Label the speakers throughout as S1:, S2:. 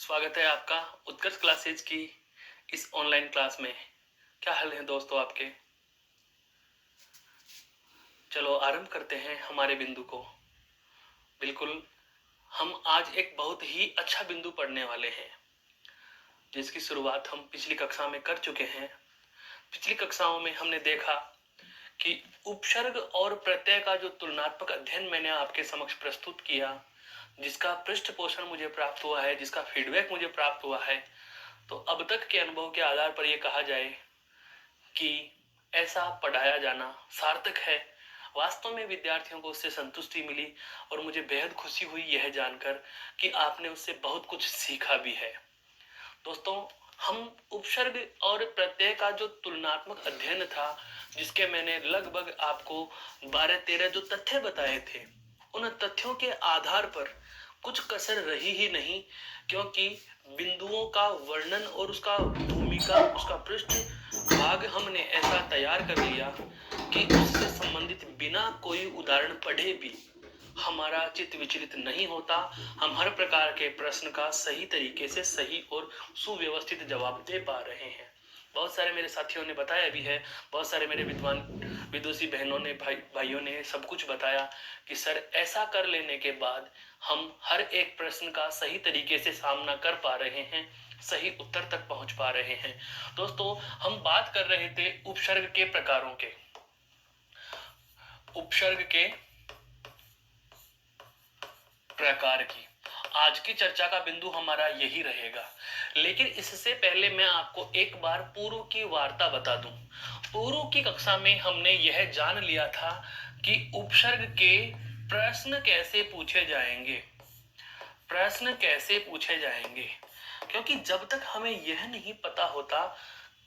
S1: स्वागत है आपका उत्कर्ष क्लासेज की इस ऑनलाइन क्लास में। क्या हाल है दोस्तों आपके? चलो आरंभ करते हैं हमारे बिंदु को। बिल्कुल, हम आज एक बहुत ही अच्छा बिंदु पढ़ने वाले हैं जिसकी शुरुआत हम पिछली कक्षा में कर चुके हैं। पिछली कक्षाओं में हमने देखा कि उपसर्ग और प्रत्यय का जो तुलनात्मक अध्ययन मैंने आपके समक्ष प्रस्तुत किया, जिसका पृष्ठपोषण मुझे प्राप्त हुआ है, जिसका फीडबैक मुझे प्राप्त हुआ है, तो अब तक के अनुभव के आधार पर यह कहा जाए कि ऐसा पढ़ाया जाना सार्थक है। वास्तव में विद्यार्थियों को उससे संतुष्टि मिली और मुझे बेहद खुशी हुई यह जानकर कि आपने उससे बहुत कुछ सीखा भी है। दोस्तों, हम उपसर्ग और प्रत्यय का जो तुलनात्मक अध्ययन था, जिसके मैंने लगभग आपको 12-13 जो तथ्य बताए थे, उन तथ्यों के आधार पर कुछ कसर रही ही नहीं, क्योंकि बिंदुओं का वर्णन और उसका भूमिका, उसका पृष्ठ भाग हमने ऐसा तैयार कर लिया कि उससे संबंधित बिना कोई उदाहरण पढ़े भी हमारा चित्त विचलित नहीं होता। हम हर प्रकार के प्रश्न का सही तरीके से सही और सुव्यवस्थित जवाब दे पा रहे हैं। बहुत सारे मेरे साथियों ने बताया भी है, बहुत सारे मेरे विद्वान विदुषी बहनों ने, भाइयों ने सब कुछ बताया कि सर ऐसा कर लेने के बाद हम हर एक प्रश्न का सही तरीके से सामना कर पा रहे हैं, सही उत्तर तक पहुंच पा रहे हैं। दोस्तों, हम बात कर रहे थे उपसर्ग के प्रकारों के। उपसर्ग के प्रकार की आज की चर्चा का बिंदु हमारा यही रहेगा। लेकिन इससे पहले मैं आपको एक बार पूर्व की वार्ता बता दूं। पूर्व की कक्षा में हमने यह जान लिया था कि उपसर्ग के प्रश्न कैसे पूछे जाएंगे। प्रश्न कैसे पूछे जाएंगे, क्योंकि जब तक हमें यह नहीं पता होता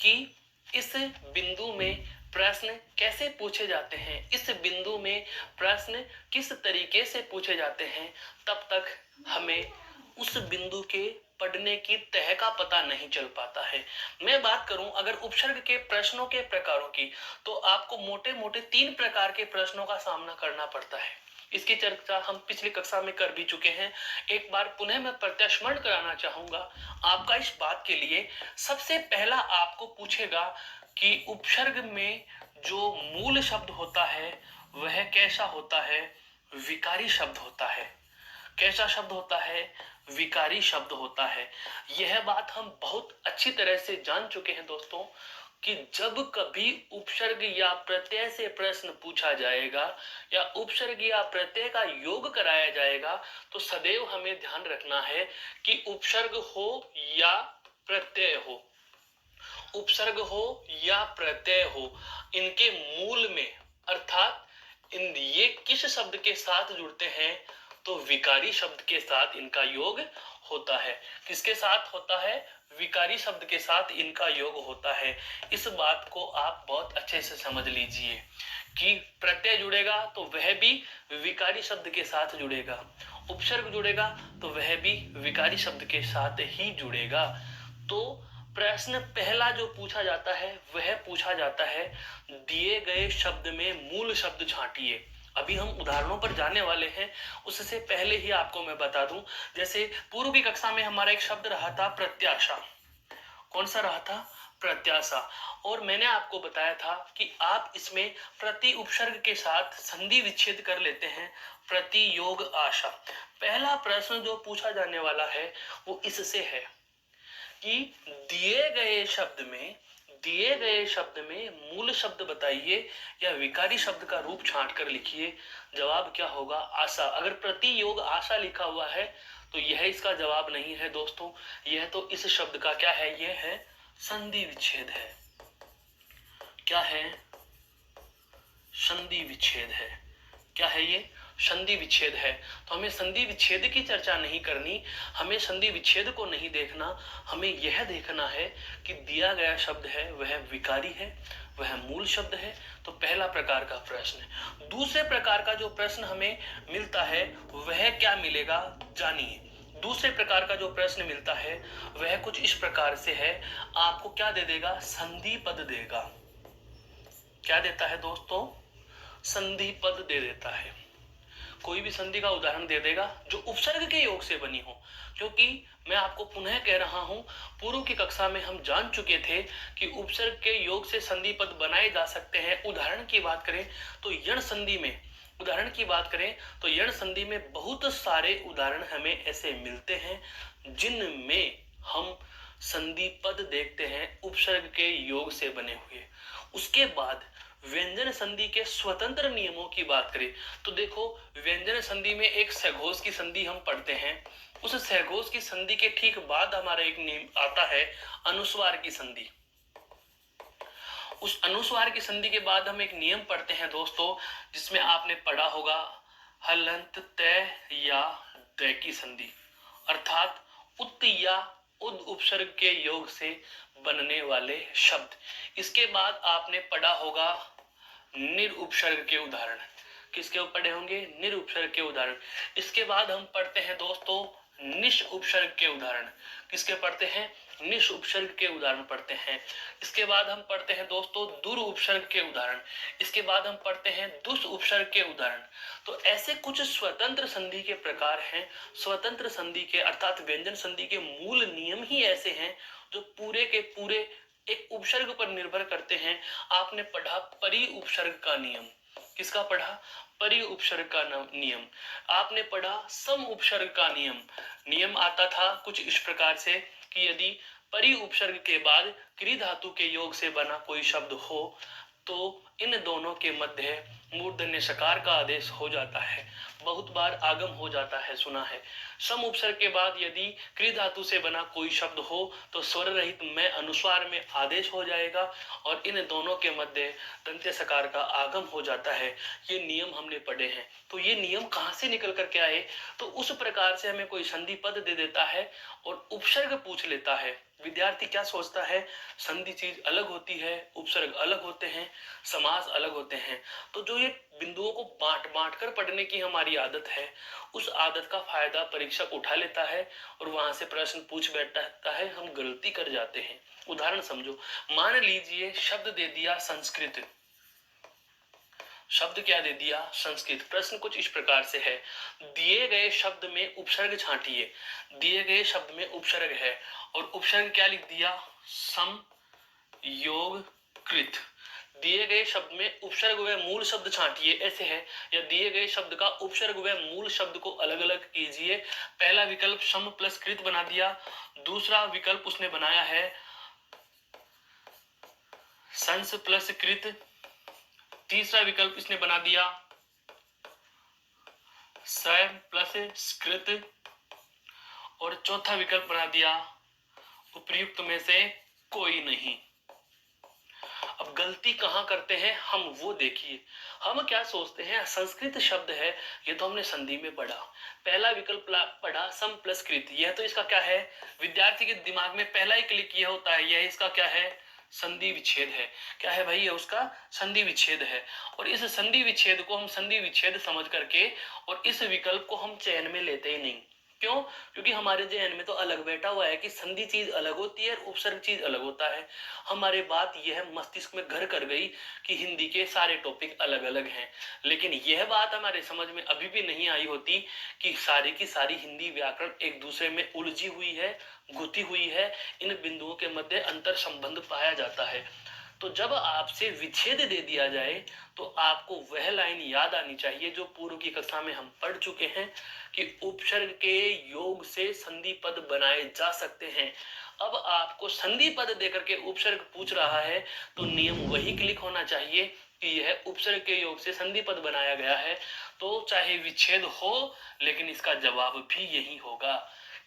S1: कि इस बिंदु में प्रश्न कैसे पूछे जाते हैं, इस बिंदु में प्रश्न किस तरीके से पूछे जाते हैं, तब तक हमें उस बिंदु के पढ़ने की तह का पता नहीं चल पाता है। मैं बात करूं अगर उपसर्ग के प्रश्नों के प्रकारों की, तो आपको मोटे मोटे 3 प्रकार के प्रश्नों का सामना करना पड़ता है। इसकी चर्चा हम पिछली कक्षा में कर भी चुके हैं। एक बार पुनः मैं प्रत्यास्मरण कराना चाहूंगा आपका इस बात के लिए। सबसे पहला आपको पूछेगा कि उपसर्ग में जो मूल शब्द होता है वह कैसा होता है? विकारी शब्द होता है। कैसा शब्द होता है? विकारी शब्द होता है। यह बात हम बहुत अच्छी तरह से जान चुके हैं दोस्तों कि जब कभी उपसर्ग या प्रत्यय से प्रश्न पूछा जाएगा या उपसर्ग या प्रत्यय का योग कराया जाएगा, तो सदैव हमें ध्यान रखना है कि उपसर्ग हो या प्रत्यय हो, उपसर्ग हो या प्रत्यय हो, इनके मूल में अर्थात ये किस शब्द के साथ जुड़ते हैं, तो विकारी शब्द के साथ इनका योग होता है। किसके साथ होता है? विकारी शब्द के साथ इनका योग होता है। इस बात को आप बहुत अच्छे से समझ लीजिए कि प्रत्यय जुड़ेगा तो वह भी विकारी शब्द के साथ जुड़ेगा, उपसर्ग जुड़ेगा तो वह भी विकारी शब्द के साथ ही जुड़ेगा। तो प्रश्न पहला जो पूछा जाता है वह पूछा जाता है, दिए गए शब्द में मूल शब्द छांटिए। अभी हम उदाहरणों पर जाने वाले हैं, उससे पहले ही आपको मैं बता दूं, जैसे पूर्व की कक्षा में हमारा एक शब्द रहा था प्रत्याशा। कौन सा रहा था? प्रत्याशा। और मैंने आपको बताया था कि आप इसमें प्रति उपसर्ग के साथ संधि विच्छेद कर लेते हैं, प्रति योग आशा। पहला प्रश्न जो पूछा जाने वाला है वो इससे है कि दिए गए शब्द में मूल शब्द बताइए या विकारी शब्द का रूप छांट कर लिखिए। जवाब क्या होगा? आशा। अगर प्रति योग आशा लिखा हुआ है तो यह इसका जवाब नहीं है दोस्तों, यह तो इस शब्द का क्या है? यह है संधि विच्छेद है। क्या है? संधि विच्छेद है। क्या है ये? संधि विच्छेद है। तो हमें संधि विच्छेद की चर्चा नहीं करनी, हमें संधि विच्छेद को नहीं देखना, हमें यह देखना है कि दिया गया शब्द है वह विकारी है, वह मूल शब्द है। तो पहला प्रकार का प्रश्न। दूसरे प्रकार का जो प्रश्न हमें मिलता है वह क्या मिलेगा? जानिए। दूसरे प्रकार का जो प्रश्न मिलता है वह कुछ इस प्रकार से है, आपको क्या दे देगा? संधि पद देगा। क्या देता है दोस्तों? संधि पद दे देता है। कोई भी संधि का उदाहरण दे देगा जो उपसर्ग के योग से बनी हो, क्योंकि मैं आपको पुनः कह रहा हूं, पूर्व की कक्षा में हम जान चुके थे कि उपसर्ग के योग से संधि पद बनाए जा सकते हैं। उदाहरण की बात करें तो यण संधि में, उदाहरण की बात करें तो यण संधि में बहुत सारे उदाहरण हमें ऐसे मिलते हैं जिनमें हम संधि पद देखते हैं उपसर्ग के योग से बने हुए। उसके बाद व्यंजन संधि के स्वतंत्र नियमों की बात करें तो देखो, व्यंजन संधि में एक सघोष की संधि हम पढ़ते हैं। उस सघोष की संधि के ठीक बाद हमारा एक नियम आता है अनुस्वार की संधि। उस अनुस्वार की संधि के बाद हम एक नियम पढ़ते हैं दोस्तों, जिसमें आपने पढ़ा होगा हलंत तय या दय की संधि, अर्थात उत या उद उपसर्ग के योग से बनने वाले शब्द। इसके बाद आपने पढ़ा होगा निर उपसर्ग के उदाहरण। किसके पढ़े होंगे? निर उपसर्ग के उदाहरण। इसके बाद हम पढ़ते हैं दोस्तों निश उपसर्ग के उदाहरण। किसके पढ़ते हैं? निश उपसर्ग के उदाहरण पढ़ते हैं। इसके बाद हम पढ़ते हैं दोस्तों दुर उपसर्ग के उदाहरण। इसके बाद हम पढ़ते हैं दुस उपसर्ग के उदाहरण। तो ऐसे कुछ स्वतंत्र संधि के प्रकार हैं। स्वतंत्र संधि के अर्थात व्यंजन संधि के मूल नियम ही ऐसे हैं जो पूरे के पूरे एक उपसर्ग पर निर्भर करते हैं। आपने पढ़ा परि उपसर्ग का नियम। किसका पढ़ा? परि उपसर्ग का नियम। आपने पढ़ा सम उपसर्ग का नियम। नियम आता था कुछ इस प्रकार से कि यदि परि उपसर्ग के बाद क्री धातु के योग से बना कोई शब्द हो तो इन दोनों के मध्य मूर्धन्य सकार का आदेश हो जाता है। बहुत बार आगम हो जाता है, सुना है। सम उपसर्ग के बाद यदि क्री धातु से बना कोई शब्द हो तो स्वर रहित में अनुस्वार में आदेश हो जाएगा और इन दोनों के मध्य दंत्य सकार का आगम हो जाता है। ये नियम हमने पढ़े हैं। तो ये नियम कहाँ से निकल करके आए? तो उस प्रकार से हमें कोई संधि पद दे देता है और उपसर्ग पूछ लेता है। विद्यार्थी क्या सोचता है? संधि चीज अलग होती है, उपसर्ग अलग होते हैं, समास अलग होते हैं। तो जो ये बिंदुओं को बांट बांट कर पढ़ने की हमारी आदत है, उस आदत का फायदा परीक्षक उठा लेता है और वहां से प्रश्न पूछ बैठता है। हम गलती कर जाते हैं। उदाहरण समझो, मान लीजिए शब्द दे दिया संस्कृत। शब्द क्या दे दिया? संस्कृत। प्रश्न कुछ इस प्रकार से है, दिए गए शब्द में उपसर्ग छांटिए। दिए गए शब्द में उपसर्ग है और उपसर्ग क्या लिख दिया? सम योग कृत। दिए गए शब्द में उपसर्ग व मूल शब्द छांटिए, ऐसे है। या दिए गए शब्द का उपसर्ग व मूल शब्द को अलग अलग कीजिए। पहला विकल्प सम प्लस कृत बना दिया। दूसरा विकल्प उसने बनाया है संस प्लस कृत। तीसरा विकल्प इसने बना दिया स प्लस स्कृत। और चौथा विकल्प बना दिया उपर्युक्त में से कोई नहीं। अब गलती कहां करते हैं हम, वो देखिए। हम क्या सोचते हैं, संस्कृत शब्द है, ये तो हमने संधि में पढ़ा। पहला विकल्प पढ़ा सम प्लस कृत, यह तो इसका क्या है? विद्यार्थी के दिमाग में पहला ही क्लिक किया होता है, यह इसका क्या है? संधि विच्छेद है। क्या है भाई? ये उसका संधि विच्छेद है। और इस संधि विच्छेद को हम संधि विच्छेद समझ करके और इस विकल्प को हम चयन में लेते ही नहीं। क्यों? क्योंकि हमारे जहन में तो अलग बैठा हुआ है कि संधि चीज अलग होती है और उपसर्ग चीज अलग होता है। हमारे बात यह मस्तिष्क में घर कर गई कि हिंदी के सारे टॉपिक अलग अलग हैं। लेकिन यह बात हमारे समझ में अभी भी नहीं आई होती कि सारी की सारी हिंदी व्याकरण एक दूसरे में उलझी हुई है, गुथी हुई है। इन बिंदुओं के मध्य अंतर संबंध पाया जाता है। तो जब आपसे विच्छेद दे दिया जाए तो आपको वह लाइन याद आनी चाहिए जो पूर्व की कक्षा में हम पढ़ चुके हैं कि उपसर्ग के योग से संधि पद बनाए जा सकते हैं। अब आपको संधि पद देकर के उपसर्ग पूछ रहा है तो नियम वही क्लिक होना चाहिए कि यह उपसर्ग के योग से संधि पद बनाया गया है। तो चाहे विच्छेद हो लेकिन इसका जवाब भी यही होगा।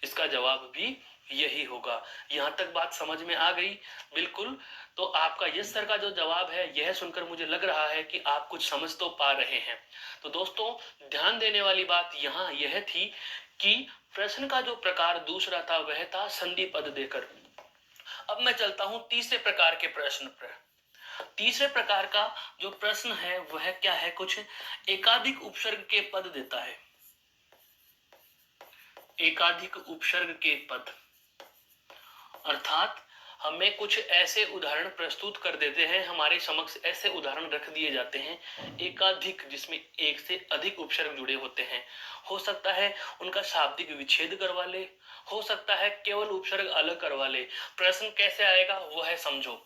S1: इसका जवाब भी यही होगा। यहां तक बात समझ में आ गई? बिल्कुल। तो आपका यस सर का जो जवाब है यह सुनकर मुझे लग रहा है कि आप कुछ समझ तो पा रहे हैं। तो दोस्तों, ध्यान देने वाली बात यहाँ यह थी कि प्रश्न का जो प्रकार दूसरा था वह था संधि पद देकर। अब मैं चलता हूं तीसरे प्रकार के प्रश्न पर। तीसरे प्रकार का जो प्रश्न है वह क्या है? कुछ एकाधिक उपसर्ग के पद देता है। एकाधिक उपसर्ग के पद, अर्थात हमें कुछ ऐसे उदाहरण प्रस्तुत कर देते हैं, हमारे समक्ष ऐसे उदाहरण रख दिए जाते हैं एकाधिक, जिसमें एक से अधिक उपसर्ग जुड़े होते हैं। हो सकता है उनका शाब्दिक विच्छेद करवा ले, हो सकता है केवल उपसर्ग अलग करवा ले। प्रश्न कैसे आएगा वह समझो,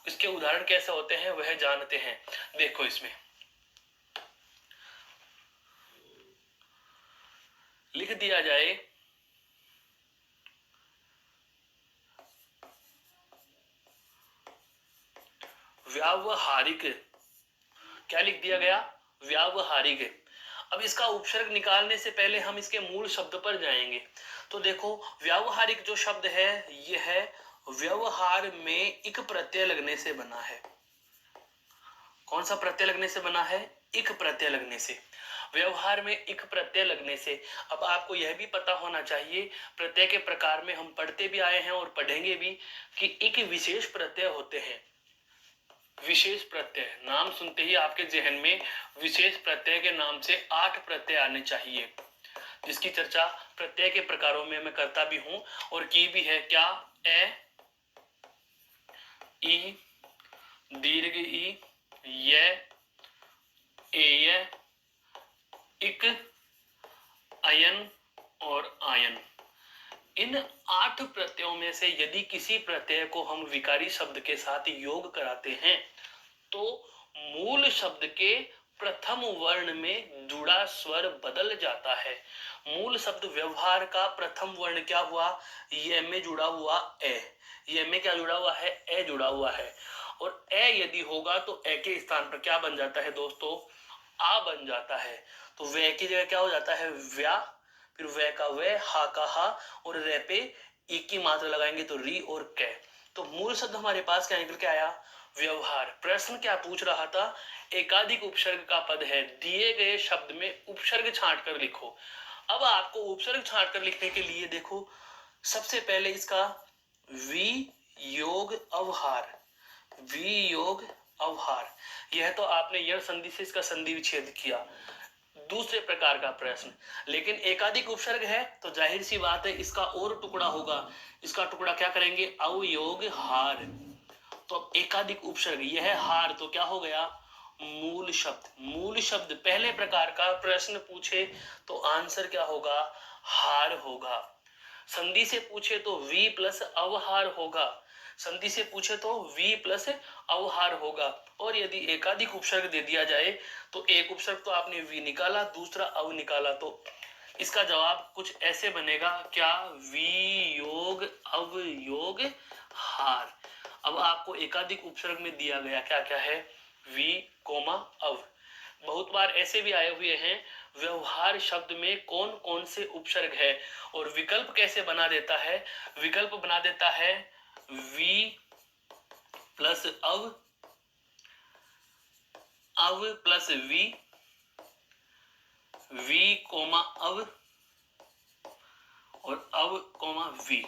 S1: इसके उदाहरण कैसे होते हैं वह जानते हैं। देखो इसमें लिख दिया जाए व्यावहारिक, क्या लिख दिया गया? व्यावहारिक। अब इसका उपसर्ग निकालने से पहले हम इसके मूल शब्द पर जाएंगे। तो देखो व्यावहारिक जो शब्द है यह है व्यवहार में इक प्रत्यय लगने से बना है। कौन सा प्रत्यय लगने से बना है? इक प्रत्यय लगने से। व्यवहार में इक प्रत्यय लगने से। अब आपको यह भी पता होना चाहिए, प्रत्यय के प्रकार में हम पढ़ते भी आए हैं और पढ़ेंगे भी कि इक विशेष प्रत्यय होते हैं। विशेष प्रत्यय, नाम सुनते ही आपके जहन में विशेष प्रत्यय के नाम से 8 प्रत्यय आने चाहिए, जिसकी चर्चा प्रत्यय के प्रकारों में मैं करता भी हूं और की भी है। क्या? ए, ई, दीर्घ ई, य, एय, इक, अयन और आयन। इन 8 प्रत्ययों में से यदि किसी प्रत्यय को हम विकारी शब्द के साथ योग कराते हैं तो मूल शब्द के प्रथम वर्ण में जुड़ा स्वर बदल जाता है। मूल शब्द व्यवहार का प्रथम वर्ण क्या हुआ? ये में जुड़ा हुआ ए। ये में क्या जुड़ा हुआ है? ए जुड़ा हुआ है। और ए यदि होगा तो ए के स्थान पर क्या बन जाता है दोस्तों? आ बन जाता है। तो वे की जगह क्या हो जाता है? व्या, फिर वे का वे, हा का हा, और रे पे ई की मात्रा लगाएंगे तो री और कै। तो मूल शब्द हमारे पास क्या निकल के आया? व्यवहार। प्रश्न क्या पूछ रहा था? एकाधिक उपसर्ग का पद है, दिए गए शब्द में उपसर्ग छांट कर लिखो। अब आपको उपसर्ग छांट कर लिखने के लिए देखो, सबसे पहले इसका वियोग अवहार, वियोग अवहार, यह तो आपने यह संधि से इसका संधि विच्छेद किया। दूसरे प्रकार का प्रश्न, लेकिन एकाधिक उपसर्ग है तो जाहिर सी बात है इसका और टुकड़ा होगा। इसका टुकड़ा क्या करेंगे? अवयोग हार। तो अब एकाधिक उपसर्ग यह है हार, तो क्या हो गया? मूल शब्द। मूल शब्द पहले प्रकार का प्रश्न पूछे तो आंसर क्या होगा? हार होगा। संधि से पूछे तो वी प्लस अवहार होगा। संधि से पूछे तो वी प्लस अवहार होगा। और यदि एकाधिक उपसर्ग दे दिया जाए तो एक उपसर्ग तो आपने वी निकाला, दूसरा अव निकाला, तो इसका जवाब कुछ ऐसे बनेगा। क्या? वी योग अवयोग हार। अब आपको एकाधिक उपसर्ग में दिया गया क्या क्या है? वी कोमा अव। बहुत बार ऐसे भी आए हुए हैं व्यवहार शब्द में कौन कौन से उपसर्ग है, और विकल्प कैसे बना देता है? विकल्प बना देता है वी प्लस अव, अव प्लस वी, वी कोमा अव और अव कोमा वी।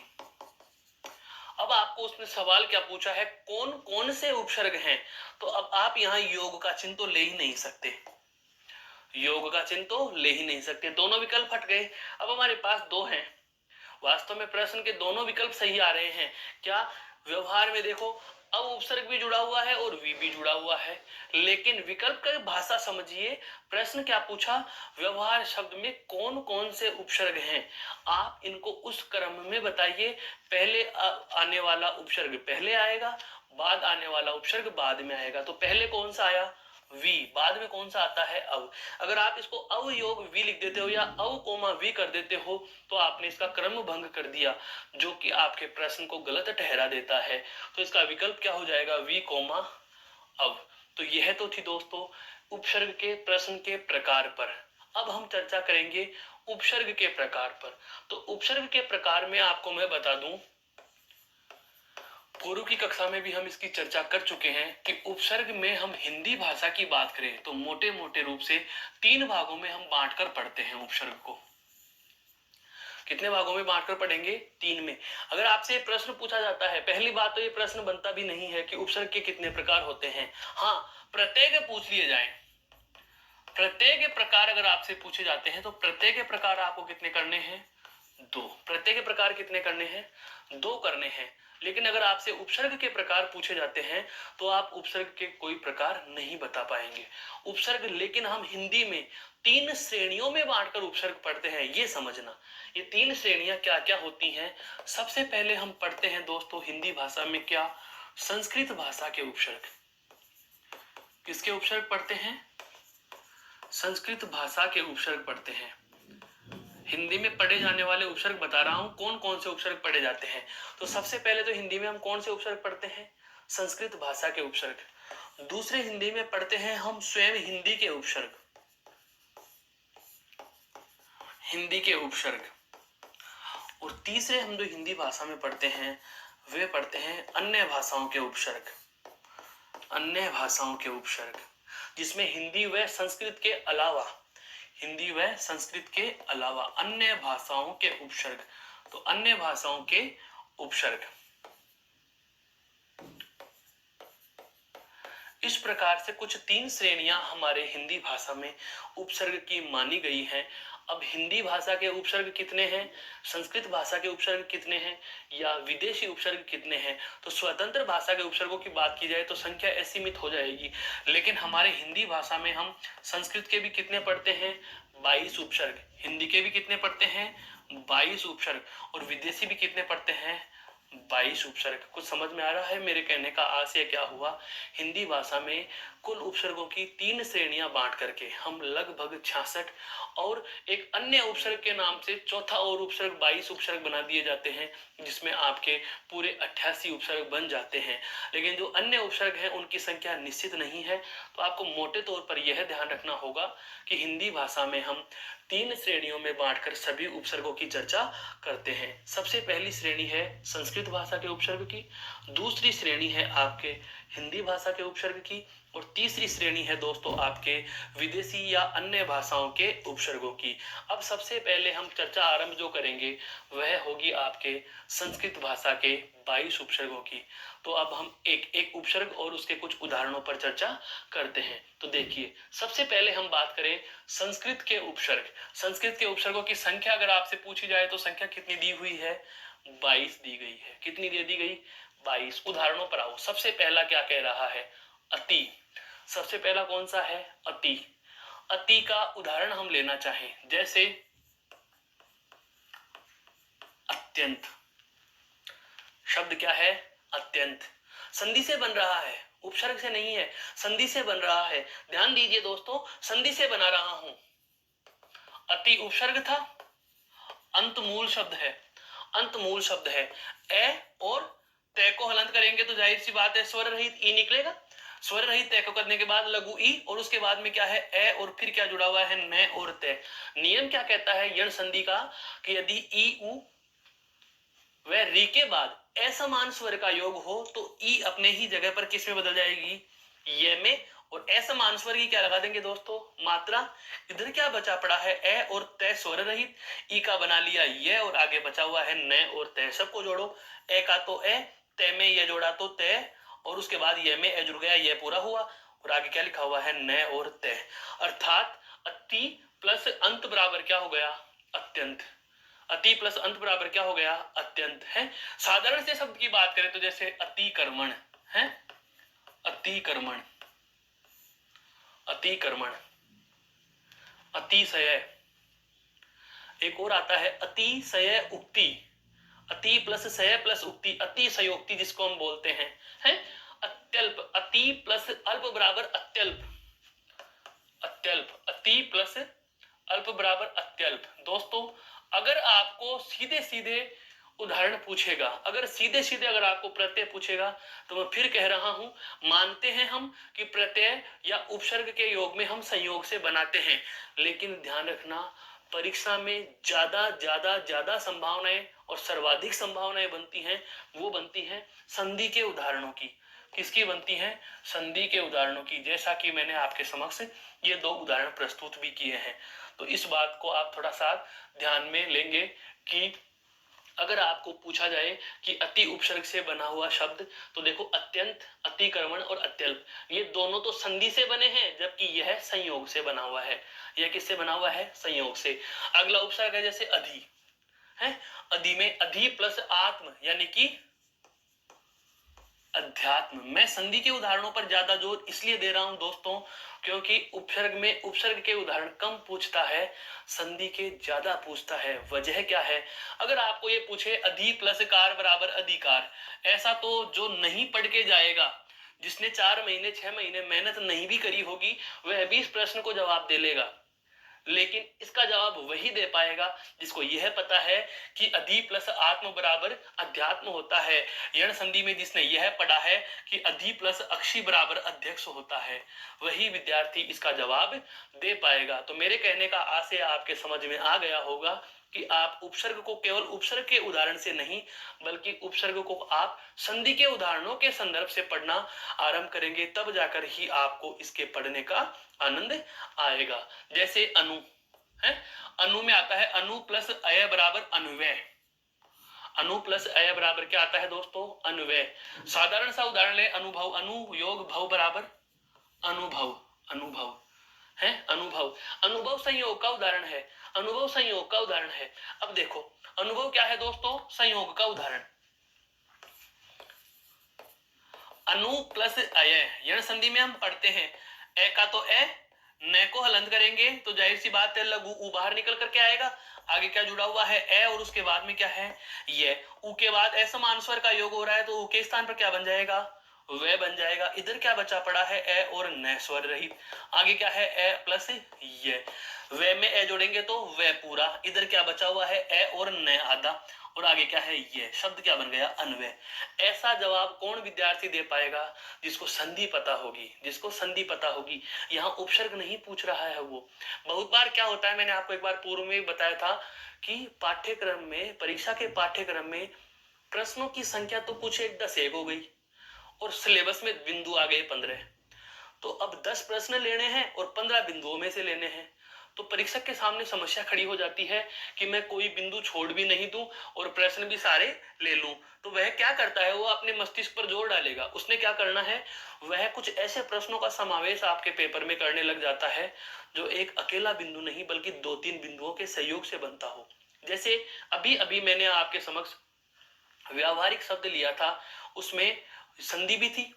S1: अब आपको उसने सवाल क्या पूछा है? कौन कौन से उपसर्ग हैं? तो अब आप यहाँ योग का चिन्ह तो ले ही नहीं सकते, योग का चिन्ह तो ले ही नहीं सकते, दोनों विकल्प हट गए। अब हमारे पास दो हैं। वास्तव में प्रश्न के दोनों विकल्प सही आ रहे हैं। क्या? व्यवहार में देखो अब उपसर्ग भी जुड़ा हुआ है और वी भी जुड़ा हुआ है, लेकिन विकल्प का भाषा समझिए। प्रश्न क्या पूछा? व्यवहार शब्द में कौन कौन से उपसर्ग हैं, आप इनको उस क्रम में बताइए। पहले आने वाला उपसर्ग पहले आएगा, बाद आने वाला उपसर्ग बाद में आएगा। तो पहले कौन सा आया? वी। बाद में कौन सा आता है? अव। अगर आप इसको अवयोग वी लिख देते हो या अव कोमा वी कर देते हो तो आपने इसका क्रम भंग कर दिया, जो कि आपके प्रश्न को गलत ठहरा देता है। तो इसका विकल्प क्या हो जाएगा? वी कोमा अव। तो यह तो थी दोस्तों उपसर्ग के प्रश्न के प्रकार पर। अब हम चर्चा करेंगे उपसर्ग के प्रकार पर। तो उपसर्ग के प्रकार में आपको मैं बता दूं, पूर्व की कक्षा में भी हम इसकी चर्चा कर चुके हैं कि उपसर्ग में हम हिंदी भाषा की बात करें तो मोटे मोटे रूप से 3 भागों में हम बांटकर पढ़ते हैं उपसर्ग को। कितने भागों में बांटकर पढ़ेंगे? 3 में। अगर आपसे प्रश्न पूछा जाता है, पहली बात तो ये प्रश्न बनता भी नहीं है कि उपसर्ग के कितने प्रकार होते हैं। हाँ, प्रत्यय के पूछ लिए जाए, प्रत्यय के प्रकार अगर आपसे पूछे जाते हैं तो प्रत्यय के प्रकार आपको कितने करने हैं? दो। प्रत्यय के प्रकार कितने करने हैं? दो करने हैं। लेकिन अगर आपसे उपसर्ग के प्रकार पूछे जाते हैं तो आप उपसर्ग के कोई प्रकार नहीं बता पाएंगे। उपसर्ग लेकिन हम हिंदी में 3 श्रेणियों में बांटकर उपसर्ग पढ़ते हैं, ये समझना। ये 3 श्रेणियां क्या क्या होती हैं? सबसे पहले हम पढ़ते हैं दोस्तों हिंदी भाषा में क्या? संस्कृत भाषा के उपसर्ग। किसके उपसर्ग पढ़ते हैं? संस्कृत भाषा के उपसर्ग पढ़ते हैं। हिंदी में पढ़े जाने वाले उपसर्ग बता रहा हूं, कौन कौन से उपसर्ग पढ़े जाते हैं। तो सबसे पहले तो हिंदी में हम कौन से उपसर्ग पढ़ते हैं? संस्कृत भाषा के उपसर्ग। दूसरे हिंदी में पढ़ते हैं हम स्वयं हिंदी के उपसर्ग, हिंदी के उपसर्ग। और तीसरे हम जो हिंदी भाषा में पढ़ते हैं वे पढ़ते हैं अन्य भाषाओं के उपसर्ग, अन्य भाषाओं के उपसर्ग, जिसमें हिंदी व संस्कृत के अलावा, हिंदी व संस्कृत के अलावा अन्य भाषाओं के उपसर्ग। तो अन्य भाषाओं के उपसर्ग। इस प्रकार से कुछ 3 श्रेणियां हमारे हिंदी भाषा में उपसर्ग की मानी गई हैं। अब हिंदी भाषा के उपसर्ग कितने हैं, संस्कृत भाषा के उपसर्ग कितने हैं, या विदेशी उपसर्ग कितने हैं? तो स्वतंत्र भाषा के उपसर्गों की बात की जाए तो संख्या असीमित हो जाएगी। लेकिन हमारे हिंदी भाषा में हम संस्कृत के भी कितने पढ़ते हैं? 22 उपसर्ग। हिंदी के भी कितने पढ़ते हैं? 22 उपसर्ग। और विदेशी भी कितने पढ़ते हैं? 22 उपसर्ग। कुछ समझ में आ रहा है मेरे कहने का आशय क्या हुआ? हिंदी भाषा में कुल उपसर्गों की 3 श्रेणियां बांट करके हम लगभग 66 और एक अन्य उपसर्ग के नाम से चौथा और उपसर्ग 22 उपसर्ग बना दिए जाते हैं, जिसमें आपके पूरे 88 उपसर्ग बन जाते हैं। लेकिन जो अन्य उपसर्ग हैं उनकी संख्या निश्चित नहीं है। तो आपको मोटे तौर पर यह ध्यान रखना होगा कि हिंदी भाषा में हम 3 श्रेणियों में बांटकर सभी उपसर्गों की चर्चा करते हैं। सबसे पहली श्रेणी है संस्कृत भाषा के उपसर्ग की, दूसरी श्रेणी है आपके हिंदी भाषा के उपसर्ग की, और तीसरी श्रेणी है दोस्तों आपके विदेशी या अन्य भाषाओं के उपसर्गों की। अब सबसे पहले हम चर्चा आरंभ जो करेंगे वह होगी आपके संस्कृत भाषा के 22 उपसर्गों की। तो अब हम एक एक उपसर्ग और उसके कुछ उदाहरणों पर चर्चा करते हैं। तो देखिए, सबसे पहले हम बात करें संस्कृत के उपसर्ग। संस्कृत के उपसर्गों की संख्या अगर आपसे पूछी जाए तो संख्या कितनी दी हुई है? 22 दी गई है। कितनी दे दी गई? 22। उदाहरणों पर आओ। सबसे पहला क्या कह रहा है? अति। सबसे पहला कौन सा है? अति। अति का उदाहरण हम लेना चाहें जैसे अत्यंत। शब्द क्या है? अत्यंत। संधि से बन रहा है, उपसर्ग से नहीं है, संधि से बन रहा है। ध्यान दीजिए दोस्तों, संधि से बना रहा हूं। अति उपसर्ग था, अंत मूल शब्द है, अंत मूल शब्द है। ए और तय को हलंत करेंगे तो जाहिर सी बात है स्वर रहित ई निकलेगा। स्वर रहित तय को करने के बाद लघु ई, और उसके बाद में क्या है? ए, और फिर क्या जुड़ा हुआ है? न और तय। नियम क्या कहता है यण संधि का कि यदि ई उ व री के बाद असमान स्वर का योग हो तो ई अपने ही जगह पर किस में बदल जाएगी? ये में। और असमान स्वर की क्या लगा देंगे दोस्तों? मात्रा। इधर क्या बचा पड़ा है? ए और तय स्वर रहित, ई का बना लिया ये, और आगे बचा हुआ है न और तय। सबको जोड़ो। ए का तो ए, तय में ये जोड़ा तो तय, और उसके बाद ये में ए जुड़ गया, ये पूरा हुआ, और आगे क्या लिखा हुआ है? न और तय। अर्थात अति प्लस अंत बराबर क्या हो गया? अत्यंत। अति प्लस अंत बराबर क्या हो गया? अत्यंत है। साधारण से शब्द की बात करें तो जैसे अतिक्रमण है, अतिक्रमण, अतिक्रमण, अतिशय। एक और आता है अतिशय उक्ति। अति प्लस शय प्लस उक्ति, अतिशयोक्ति जिसको हम बोलते हैं। अत्यल्प, अति प्लस अल्प बराबर अत्यल्प, अत्यल्प। अति प्लस अल्प बराबर अत्यल्प। दोस्तों, अगर आपको सीधे सीधे उदाहरण पूछेगा, अगर सीधे सीधे अगर आपको प्रत्यय पूछेगा, तो मैं फिर कह रहा हूं, मानते हैं हम कि प्रत्यय या उपसर्ग के योग में हम संयोग से बनाते हैं, लेकिन ध्यान रखना परीक्षा में ज्यादा ज्यादा ज्यादा संभावनाएं और सर्वाधिक संभावनाएं बनती हैं, वो बनती हैं संधि के उदाहरणों की। किसकी बनती हैं? संधि के उदाहरणों की। जैसा कि मैंने आपके समक्ष ये 2 उदाहरण प्रस्तुत भी किए हैं। तो इस बात को आप थोड़ा सा ध्यान में लेंगे कि अगर आपको पूछा जाए कि अति उपसर्ग से बना हुआ शब्द, तो देखो अत्यंत, अतिक्रमण और अत्यल्प, ये दोनों तो संधि से बने हैं, जबकि यह संयोग से बना हुआ है। यह किससे बना हुआ है? संयोग से। अगला उपसर्ग है जैसे अधि। है। अधि में अधि प्लस आत्म यानी कि अध्यात्म। मैं संधि के उदाहरणों पर ज्यादा जोर इसलिए दे रहा हूं दोस्तों, क्योंकि उपसर्ग में उपसर्ग के उदाहरण कम पूछता है, संधि के ज्यादा पूछता है। वजह क्या है? अगर आपको ये पूछे अधि प्लस कार बराबर अधिकार, ऐसा तो जो नहीं पढ़ के जाएगा, जिसने 4 महीने 6 महीने मेहनत नहीं भी करी होगी, वह भी इस प्रश्न को जवाब दे लेगा। लेकिन इसका जवाब वही दे पाएगा जिसको यह पता है कि अधि प्लस आत्म बराबर अध्यात्म होता है। यण संधि में जिसने यह पढ़ा है कि अधि प्लस अक्षी बराबर अध्यक्ष होता है, वही विद्यार्थी इसका जवाब दे पाएगा। तो मेरे कहने का आशय आपके समझ में आ गया होगा कि आप उपसर्ग को केवल उपसर्ग के उदाहरण से नहीं, बल्कि उपसर्ग को आप संधि के उदाहरणों के संदर्भ से पढ़ना आरंभ करेंगे, तब जाकर ही आपको इसके पढ़ने का आनंद आएगा। जैसे अनु है, अनु में आता है अनु प्लस अय बराबर अन्वय। अनु प्लस अय बराबर क्या आता है दोस्तों? अन्वय। साधारण सा उदाहरण ले, अनुभव, अनु योग भव बराबर अनुभव। अनुभव है, अनुभव। अनुभव संयोग का उदाहरण है, अनुभव संयोग का उदाहरण है। अब देखो अनुभव क्या है दोस्तों? संयोग का उदाहरण। अनु प्लस अय, यण संधि में हम पढ़ते हैं ए का तो ए, न को हलंत करेंगे तो जाहिर सी बात है लघु उ बाहर निकल करके आएगा। आगे क्या जुड़ा हुआ है? ए, और उसके बाद में क्या है? ये। उ के बाद असमान स्वर का योग हो रहा है, तो उ के स्थान पर क्या बन जाएगा? वह बन जाएगा। इधर क्या बचा पड़ा है? ए और न स्वर रहित। आगे क्या है? ए प्लस ये, वे में ए जोड़ेंगे तो वह पूरा। इधर क्या बचा हुआ है? ए और न आधा, और आगे क्या है? ये शब्द क्या बन गया? अन्वय। ऐसा जवाब कौन विद्यार्थी दे पाएगा? जिसको संधि पता होगी, जिसको संधि पता होगी। यहाँ उपसर्ग नहीं पूछ रहा है वो। बहुत बार क्या होता है, मैंने आपको एक बार पूर्व में बताया था कि पाठ्यक्रम में, परीक्षा के पाठ्यक्रम में प्रश्नों की संख्या तो कुछ 10 1 हो गई और सिलेबस में बिंदु आ गए 15। तो अब 10 प्रश्न लेने हैं और 15 बिंदुओं में से लेने हैं, तो परीक्षक के सामने समस्या खड़ी हो जाती है कि मैं कोई बिंदु छोड़ भी नहीं दूं और प्रश्न भी सारे ले लूं। तो वह क्या करता है? वो अपने मस्तिष्क पर जोर डालेगा। उसने क्या करना है? वह कुछ ऐसे प्रश्नों का समावेश आपके पेपर में करने लग जाता है जो एक अकेला बिंदु नहीं बल्कि 2-3 बिंदुओं के सहयोग से बनता हो। जैसे अभी अभी मैंने आपके समक्ष व्यावहारिक शब्द लिया था, उसमें संधि भी थी,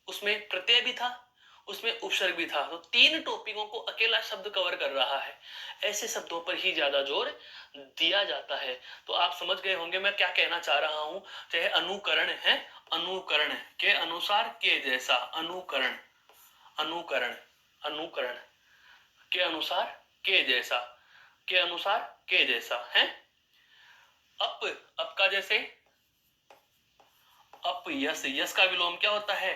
S1: उसमें प्रत्यय भी था, उसमें उपसर्ग भी था। तो 3 टॉपिकों को अकेला शब्द कवर कर रहा है। ऐसे शब्दों पर ही ज्यादा जोर दिया जाता है। तो आप समझ गए होंगे मैं क्या कहना चाह रहा हूं। चाहे अनुकरण है, अनुकरण के अनुसार के जैसा, अनुकरण, अनुकरण, अनुकरण के अनुसार के जैसा, के अनुसार के जैसा है। अप का जैसे अपयश, यश का विलोम क्या होता है?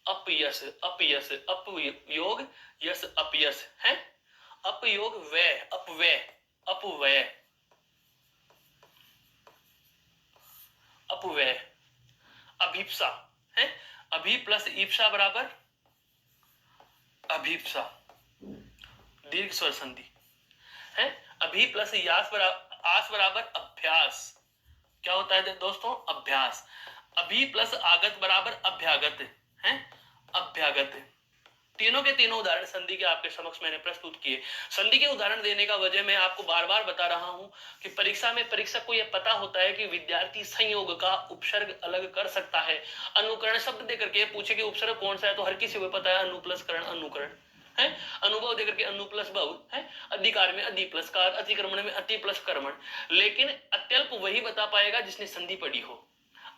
S1: अपयश, अपयश, अपयोग यश, अपयश है। अपयोग व्यय, अपव्यय, अपव्यय, अपव्यय। अभिप्सा है, अभि प्लस ईप्सा बराबर अभिप्सा, दीर्घ स्वर संधि है। अभि प्लस यास बराबर आस बराबर अभ्यास। क्या होता है दोस्तों? अभ्यास। अभि प्लस आगत बराबर अभ्यागत है, अभ्यागत। तीनों के तीनों उदाहरण संधि के आपके समक्ष मैंने प्रस्तुत किए। संधि के उदाहरण देने का वजह मैं आपको बार बार बता रहा हूं कि परीक्षा में परीक्षक को यह पता होता है कि विद्यार्थी संयोग का उपसर्ग अलग कर सकता है। अनुकरण शब्द देकर के पूछे कि उपसर्ग कौन सा है, तो हर किसी को पता है अनु प्लस करण, अनुकरण है। अनुभव देकर के अनु प्लस भव है। अधिकार में अधि प्लस कार, अतिक्रमण में अति प्लस कर्मण। लेकिन अत्यल्प वही बता पाएगा जिसने संधि पढ़ी हो,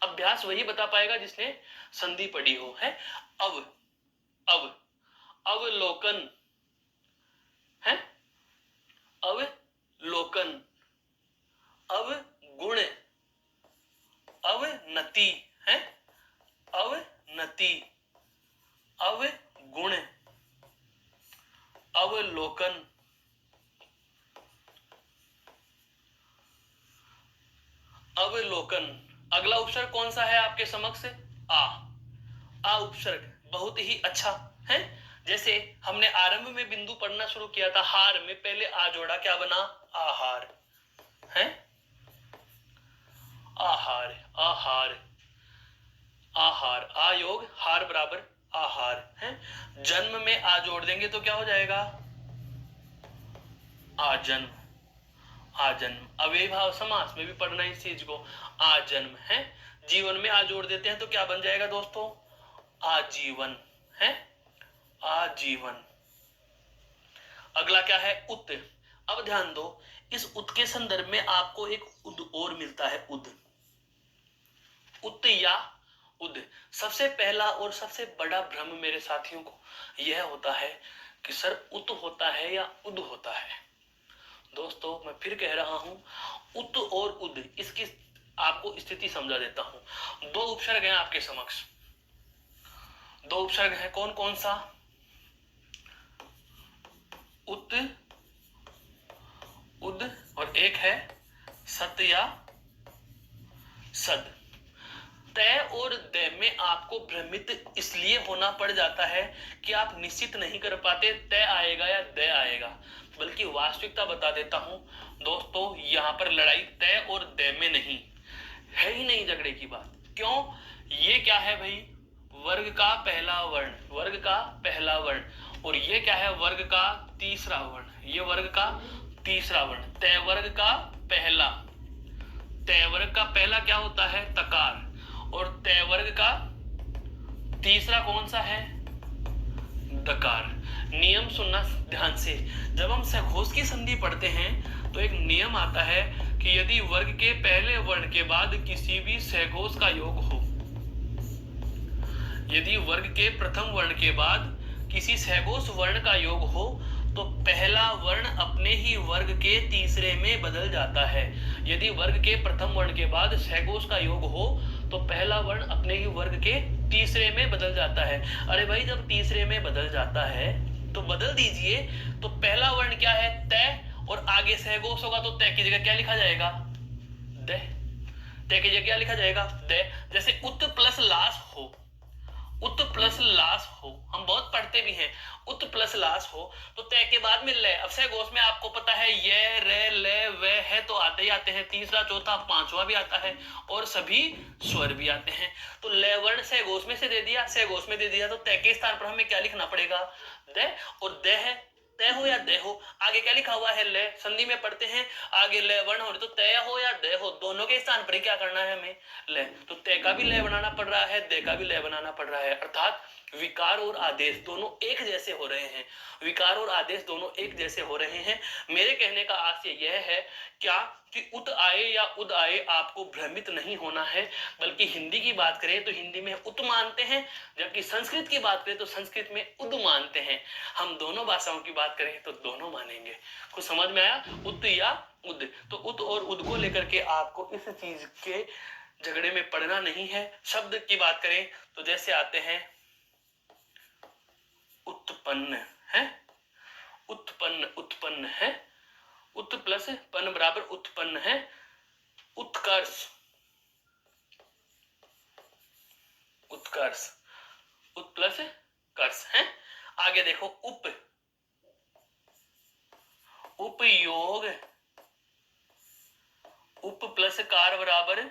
S1: अभ्यास वही बता पाएगा जिसने संधि पढ़ी हो है। अब अवलोकन है, अवलोकन, अवगुण, अवनति है, अवनति, अवगुण, अवलोकन, अवलोकन। अगला उपसर्ग कौन सा है आपके समक्ष? आ उपसर्ग बहुत ही अच्छा है। जैसे हमने आरंभ में बिंदु पढ़ना शुरू किया था, हार में पहले आ जोड़ा, क्या बना? आहार है, आहार, आहार, आहार, आयोग हार बराबर आहार है। जन्म में आ जोड़ देंगे तो क्या हो जाएगा? आजन्म। आजन्म। अव्ययीभाव समास में भी पढ़ना इस चीज को, आजन्म है। जीवन में आ जोड़ देते हैं तो क्या बन जाएगा दोस्तों, आजीवन है, आजीवन। अगला क्या है, उत। अब ध्यान दो, इस उत के संदर्भ में आपको एक उद और मिलता है, उद, उत या उद। सबसे पहला और सबसे बड़ा भ्रम मेरे साथियों को यह होता है कि सर उत होता है या उद होता है। दोस्तों मैं फिर कह रहा हूं, उत और उद, इसकी आपको स्थिति समझा देता हूं। दो उपसर्ग हैं आपके समक्ष, दो उपसर्ग हैं, कौन कौन सा, उत, उद, और एक है सत या सद। तय और दय में आपको भ्रमित इसलिए होना पड़ जाता है कि आप निश्चित नहीं कर पाते तय आएगा या दय आएगा, बल्कि वास्तविकता बता देता हूं दोस्तों, यहां पर लड़ाई तय और दय में नहीं है, ही नहीं झगड़े की बात। क्यों, ये क्या है भाई, वर्ग का पहला वर्ण, वर्ग का पहला वर्ण, और ये क्या है, वर्ग का तीसरा वर्ण, ये वर्ग का तीसरा वर्ण। तय वर्ग का पहला, तय वर्ग का पहला क्या होता है, तकार, और तय वर्ग का तीसरा कौन सा है, दकार। नियम सुनना ध्यान से, जब हम सघोष की संधि पढ़ते हैं तो एक नियम आता है कि यदि वर्ग के पहले वर्ण के बाद किसी भी सघोष का योग हो, यदि वर्ग के प्रथम वर्ण के बाद किसी सघोष वर्ण का योग हो तो पहला वर्ण अपने ही वर्ग के तीसरे में बदल जाता है। यदि वर्ग के प्रथम वर्ण के बाद सघोष का योग हो तो पहला वर्ण अपने ही वर्ग के तीसरे में बदल जाता है। अरे भाई जब तीसरे में बदल जाता है तो बदल दीजिए, तो पहला वर्ण क्या है, तय, और आगे सघोष होगा तो तय की जगह क्या लिखा जाएगा, दय। तय की जगह क्या लिखा जाएगा, दय। जैसे उत प्लस लाश हो, उत प्लस लाश हो, हम बहुत पढ़ते भी हैं, उत प्लस लाश हो तो तय के बाद में लय। अब सघोष में आपको पता है ये रे ले वे है तो आते ही आते हैं, तीसरा चौथा पांचवा भी आता है और सभी स्वर भी आते हैं। तो लय वर्ण सघोष में से दे दिया, सघोष में दे दिया, तो तय के स्थान पर हमें क्या लिखना पड़ेगा, दय। और दय है, तय हो या दय हो, आगे क्या लिखा हुआ है, लय। संधि में पढ़ते हैं आगे लय वर्ण हो तो तय हो या दय हो, दोनों के स्थान पर क्या करना है हमें, लय। तो तय का भी लय बनाना पड़ रहा है, दय का भी लय बनाना पड़ रहा है, अर्थात विकार और आदेश दोनों एक जैसे हो रहे हैं, विकार और आदेश दोनों एक जैसे हो रहे हैं। मेरे कहने का आशय यह है क्या कि उत आए या उद आए आपको भ्रमित नहीं होना है, बल्कि हिंदी की बात करें तो हिंदी में उत मानते हैं, जबकि संस्कृत की बात करें तो संस्कृत में उद मानते हैं। हम दोनों भाषाओं की बात करें तो दोनों मानेंगे। कुछ समझ में आया, उत या उद। तो उत और उद को लेकर के आपको इस चीज के झगड़े में पड़ना नहीं है। शब्द की बात करें तो जैसे आते हैं उत्पन्न है, उत्पन्न, उत्पन्न है, उत प्लस पन बराबर उत्पन्न है, उत्कर्ष, उत्कर्ष, उत प्लस कर्ष है। आगे देखो उप, उपयोग, उप प्लस कार बराबर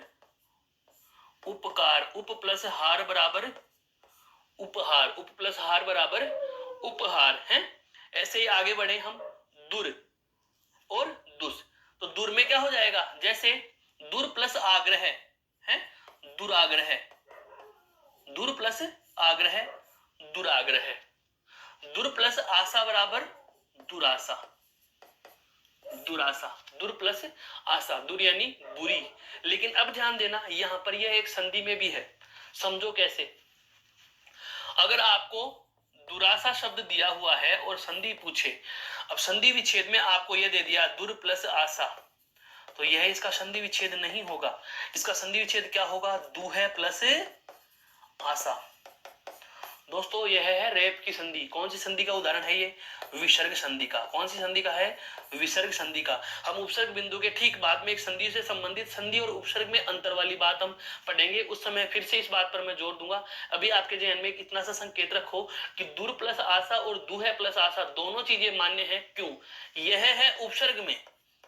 S1: उपकार, उप प्लस हार बराबर उपहार, उप प्लस हार बराबर उपहार है। ऐसे ही आगे बढ़े हम, दुर और दुस, तो दुर में क्या हो जाएगा, जैसे दुर प्लस आग्रह है, दुराग्रह, दुर प्लस आग्रह, दुराग्रह, दुर प्लस आशा बराबर दुराशा, दुराशा, दुर प्लस आशा, दुर यानी बुरी। लेकिन अब ध्यान देना, यहां पर यह एक संधि में भी है, समझो कैसे। अगर आपको दुराशा शब्द दिया हुआ है और संधि पूछे, अब संधि विच्छेद में आपको यह दे दिया दुर प्लस आशा, तो यह इसका संधि विच्छेद नहीं होगा। इसका संधि विच्छेद क्या होगा, दुह प्लस आशा। दोस्तों यह है रेप की संधि। कौन सी संधि का उदाहरण है ये, विसर्ग संधि का। कौन सी संधि का है, विसर्ग संधि का। हम उपसर्ग बिंदु के ठीक बाद में एक संधि से संबंधित संधि और उपसर्ग में अंतर वाली बात हम पढ़ेंगे, उस समय फिर से इस बात पर मैं जोर दूंगा। अभी आपके जहन में इतना सा संकेत रखो कि दुर प्लस आशा और दुह प्लस आशा दोनों चीजें मान्य है। क्यों, यह है उपसर्ग में,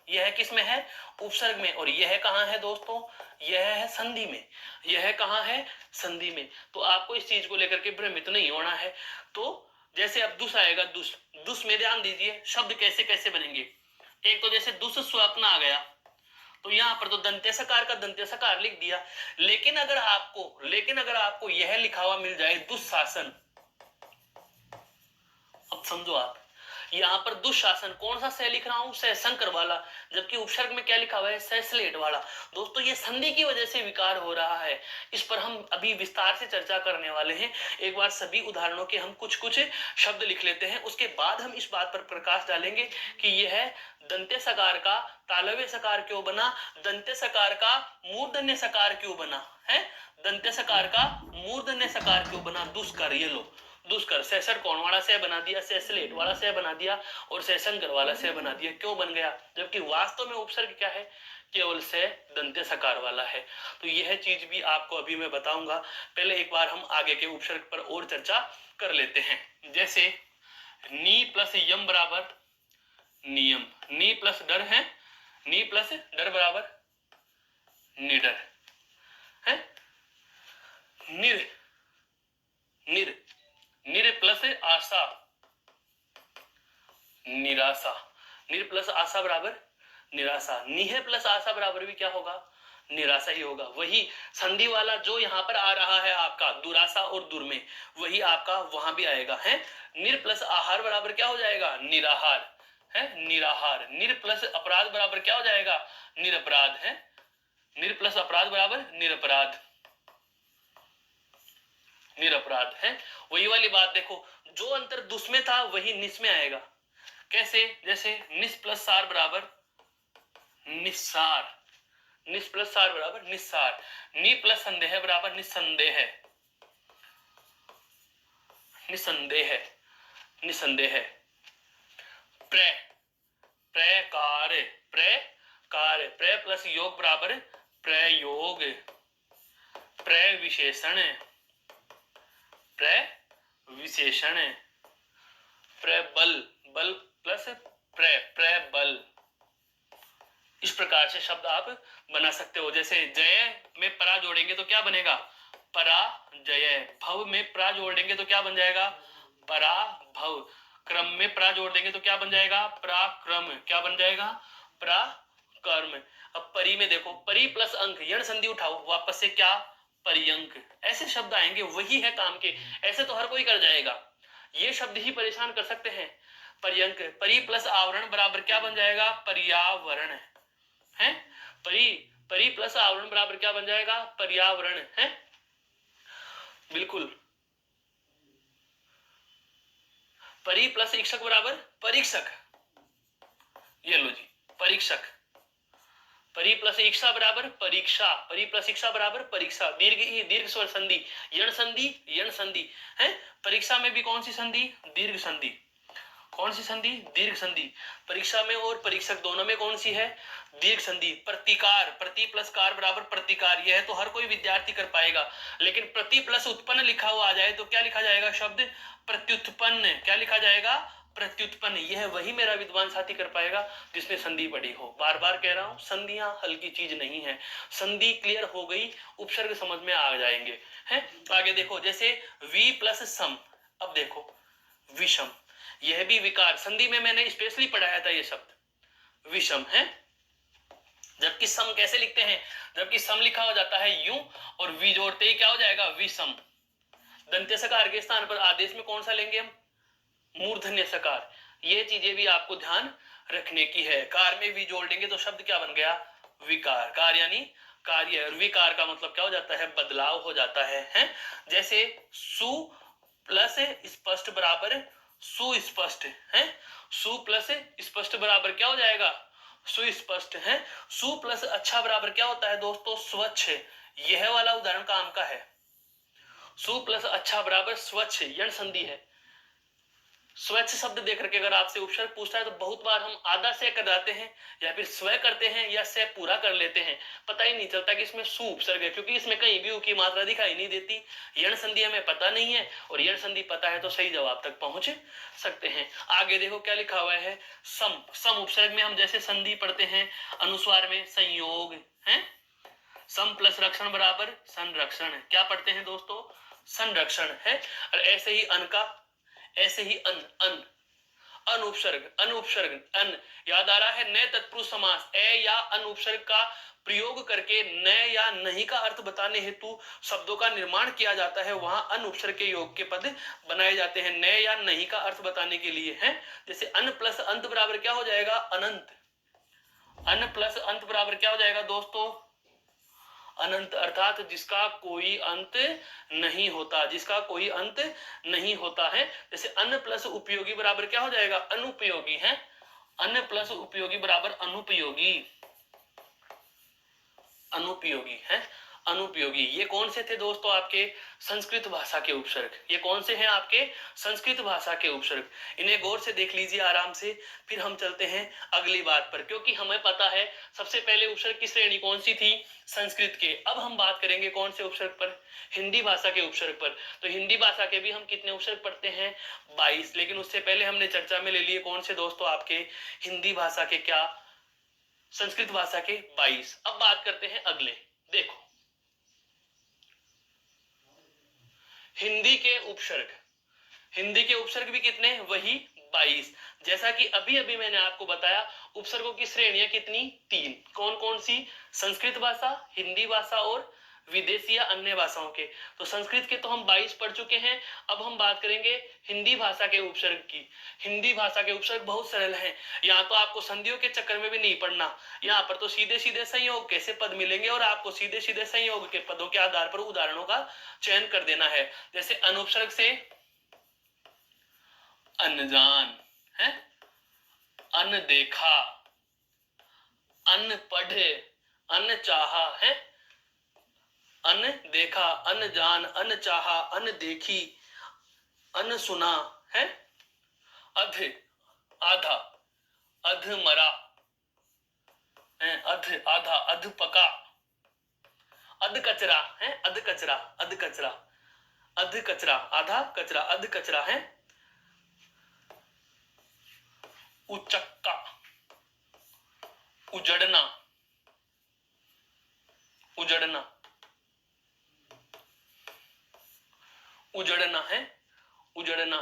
S1: यह किस में है, उपसर्ग में, और यह कहां है दोस्तों, यह है संधि में। यह कहां है, संधि में। तो आपको इस चीज को लेकर के भ्रमित नहीं होना है। तो जैसे अब दुस आएगा, दुस, दुस में ध्यान दीजिए शब्द कैसे कैसे बनेंगे। एक तो जैसे दुष्स्वप्न आ गया, तो यहां पर तो दंत्य सकार का दंत्य सकार लिख दिया। लेकिन अगर आपको यह लिखा हुआ मिल जाए दुशासन, अब समझो आप, यहां पर दुशासन कौन सा सह लिख रहा हूं, सह शंकर वाला, जबकि उपसर्ग में क्या लिखा हुआ है, सह स्लेट वाला। दोस्तों ये संधि की वजह से विकार हो रहा है, इस पर हम अभी विस्तार से चर्चा करने वाले हैं। एक बार सभी उदाहरणों के हम कुछ कुछ शब्द लिख लेते हैं, उसके बाद हम इस बात पर प्रकाश डालेंगे कि यह दंत्य सकार का तालव्य सकार क्यों बना, दंत्य सकार का मूर्धन्य सकार क्यों बना है, दंत्य सकार का मूर्धन्य सकार क्यों बना, दुष्कर। ये लो दुष्कर, सेसर कौन वाला से बना दिया, सेसलेट वाला से बना दिया और सेशंकर वाला से बना दिया, क्यों बन गया, जबकि वास्तव में उपसर्ग क्या है, केवल से दंत्य सकार वाला है। तो यह चीज भी आपको अभी मैं बताऊंगा, पहले एक बार हम आगे के उपसर्ग पर और चर्चा कर लेते हैं। जैसे नी प्लस यम बराबर नियम, नी प्लस डर है, नी प्लस डर बराबर निडर है, निर निर निर प्लस आशा निराशा, निर प्लस आशा बराबर निराशा, निह प्लस आशा बराबर भी क्या होगा, निराशा ही होगा। वही संधि वाला जो यहाँ पर आ रहा है आपका दुराशा और दुर में, वही आपका वहां भी आएगा है। निर प्लस आहार बराबर क्या हो जाएगा, निराहार है, निराहार। निर प्लस अपराध बराबर क्या हो जाएगा, निरपराध है, निर प्लस अपराध बराबर निरपराध, निरपराध है। वही वाली बात देखो, जो अंतर दुस में था वही निस में आएगा। कैसे, जैसे निस प्लस सार बराबर निस्सार, निस प्लस सार बराबर निस्सार, नी प्लस संदेह बराबर निसंदेह, निसंदेह निसंदेह। प्रे प्रकार प्रकार, प्रे प्लस योग बराबर प्रयोग, प्रविशेषण प्रविशेषण, प्रबल बल प्लस प्रबल। इस प्रकार से शब्द आप बना सकते हो। जैसे जय में परा जोड़ेंगे तो क्या बनेगा, पराजय। भव में परा जोड़ेंगे तो क्या बन जाएगा, पराभव। क्रम में परा जोड़ देंगे तो क्या बन जाएगा, पराक्रम। क्या बन जाएगा, पराक्रम। अब परी में देखो, परी प्लस अंक, यण संधि उठाओ, वापस से क्या, पर्यंक। ऐसे शब्द आएंगे, वही है काम के। ऐसे तो हर कोई कर जाएगा, ये शब्द ही परेशान कर सकते हैं। पर्यंक, परी प्लस आवरण बराबर क्या बन जाएगा, पर्यावरण है। परी परी प्लस आवरण बराबर क्या बन जाएगा, पर्यावरण है, बिल्कुल। परी प्लस शिक्षक बराबर परीक्षक, ये लो जी, परीक्षक। परी प्लस इच्छा बराबर परीक्षा, परी प्लस इच्छा बराबर परीक्षा। दीर्घ ई, दीर्घ स्वर संधि, यण संधि, यण संधि है। परीक्षा में भी कौन सी संधि, दीर्घ संधि। कौन सी संधि, दीर्घ संधि। परीक्षा में और परीक्षक दोनों में कौन सी है, दीर्घ संधि। प्रतिकार, प्रति प्लस कार बराबर प्रतिकार, यह तो हर कोई विद्यार्थी कर पाएगा। लेकिन प्रति प्लस उत्पन्न लिखा हुआ आ जाए तो क्या लिखा जाएगा शब्द, प्रत्युत्पन्न। क्या लिखा जाएगा, प्रत्युत्पन्न। यह वही मेरा विद्वान साथी कर पाएगा जिसने संधि पढ़ी हो। बार बार कह रहा हूं, संधियां हल्की चीज नहीं है। संधि क्लियर हो गई, उपसर्ग समझ में आ जाएंगे हैं। आगे देखो, जैसे वी प्लस सम, अब देखो विषम, यह भी विकार। संधि में मैंने स्पेशली पढ़ाया था ये शब्द विषम है। जबकि सम कैसे लिखते हैं, जबकि सम लिखा हो जाता है यूं और वी जोड़ते ही क्या हो जाएगा, विषम। दंत्य सकार के स्थान पर आदेश में कौन सा लेंगे हम, मूर्धन्य सकार। ये चीजें भी आपको ध्यान रखने की है। कार में वी जोड़ देंगे तो शब्द क्या बन गया, विकार। कार यानी कार्य, और विकार का मतलब क्या हो जाता है, बदलाव हो जाता है? जैसे सु प्लस स्पष्ट बराबर सुस्पष्ट है, सु प्लस स्पष्ट बराबर क्या हो जाएगा, सुस्पष्ट है। सु प्लस अच्छा बराबर क्या होता है दोस्तों, स्वच्छ। यह वाला उदाहरण काम का है। सु प्लस अच्छा बराबर स्वच्छ, यण संधि है। स्वच्छ शब्द देख करके अगर आपसे उपसर्ग पूछता है तो बहुत बार हम आधा से कर जाते हैं, या फिर स्व करते हैं, या से पूरा कर लेते हैं। पता ही नहीं चलता कि इसमें सु उपसर्ग है, क्योंकि इसमें कहीं भी उ की मात्रा दिखाई नहीं देती। यण संधि हमें पता नहीं है, और यण संधि पता है तो सही जवाब तक पहुंच सकते हैं। आगे देखो क्या लिखा हुआ है, सम। सम उपसर्ग में हम जैसे संधि पढ़ते हैं अनुस्वार में, संयोग है। सम प्लस रक्षण बराबर संरक्षण। क्या पढ़ते हैं दोस्तों, संरक्षण है। और ऐसे ही अन का, ऐसे ही अन, अन अनुपसर्ग, अनुपसर्ग अन, याद आ रहा है, नए तत्पुरुष समास ए या अनुपसर्ग का प्रयोग करके नए या नहीं का अर्थ बताने हेतु शब्दों का निर्माण किया जाता है, वहां अनुपसर्ग के योग के पद बनाए जाते हैं नए या नहीं का अर्थ बताने के लिए हैं। जैसे अन प्लस अंत बराबर क्या हो जाएगा, अनंत। अन प्लस अंत बराबर क्या हो जाएगा दोस्तों, अनंत, अर्थात जिसका कोई अंत नहीं होता, जिसका कोई अंत नहीं होता है। जैसे अन प्लस उपयोगी बराबर क्या हो जाएगा, अनुपयोगी है। अन प्लस उपयोगी बराबर अनुपयोगी, अनुपयोगी है, अनुपयोगी। ये कौन से थे दोस्तों, आपके संस्कृत भाषा के उपसर्ग। ये कौन से हैं, आपके संस्कृत भाषा के उपसर्ग। इन्हें गौर से देख लीजिए आराम से, फिर हम चलते हैं अगली बात पर, क्योंकि हमें पता है सबसे पहले उपसर्ग की श्रेणी कौन सी थी, संस्कृत के। अब हम बात करेंगे कौन से उपसर्ग पर, हिंदी भाषा के उपसर्ग पर। तो हिंदी भाषा के भी हम कितने उपसर्ग पढ़ते हैं, 22। लेकिन उससे पहले हमने चर्चा में ले लिए कौन से दोस्तों, आपके हिंदी भाषा के क्या, संस्कृत भाषा के 22। अब बात करते हैं अगले, देखो हिंदी के उपसर्ग। हिंदी के उपसर्ग भी कितने, वही 22। जैसा कि अभी अभी मैंने आपको बताया, उपसर्गों की श्रेणियां कितनी, 3। कौन कौन सी, संस्कृत भाषा, हिंदी भाषा और विदेशी या अन्य भाषाओं के। तो संस्कृत के तो हम 22 पढ़ चुके हैं। अब हम बात करेंगे हिंदी भाषा के उपसर्ग की। हिंदी भाषा के उपसर्ग बहुत सरल हैं। यहाँ तो आपको संधियों के चक्कर में भी नहीं पड़ना, यहाँ पर तो सीधे सीधे संयोग कैसे पद मिलेंगे और आपको सीधे सीधे संयोग के पदों के आधार पर उदाहरणों का चयन कर देना है। जैसे अनुपसर्ग से अनजान है, अनदेखा, अनपढ़, अनचाहा है, अनदेखा, अनजान, अनचाहा, अनदेखी, अनसुना है, अध, आधा, अधमरा है, अध आधा, अधपका, अधकचरा है, अधकचरा, अधकचरा, अधकचरा, आधा कचरा, अधकचरा है, उचक्का, उजड़ना, उजड़ना, उजड़ना है, उजड़ना।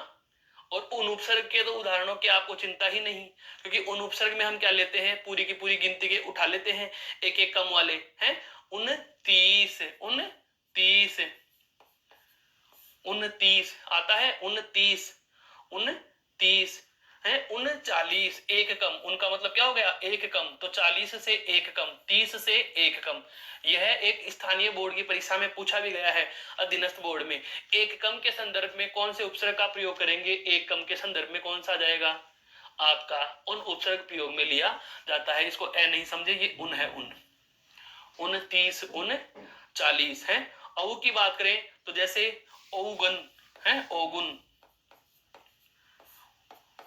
S1: और उन उपसर्ग के तो उदाहरणों की आपको चिंता ही नहीं, क्योंकि उन उपसर्ग में हम क्या लेते हैं, पूरी की पूरी गिनती के उठा लेते हैं, एक एक कम वाले हैं। 29, 29, 29 आता है, 29, 29 है, 39 एक कम, उनका मतलब क्या हो गया, एक कम। तो 40 से एक कम, 30 से एक कम। यह एक स्थानीय बोर्ड की परीक्षा में पूछा भी गया है, अधीनस्थ बोर्ड में। एक कम के संदर्भ में कौन से उपसर्ग का प्रयोग करेंगे, एक कम के संदर्भ में कौन सा जाएगा, आपका उन उपसर्ग प्रयोग में लिया जाता है। इसको ए नहीं समझे, ये उन है, उन। 29, 39 है। औ की बात करें तो जैसे औगन है, औगुन,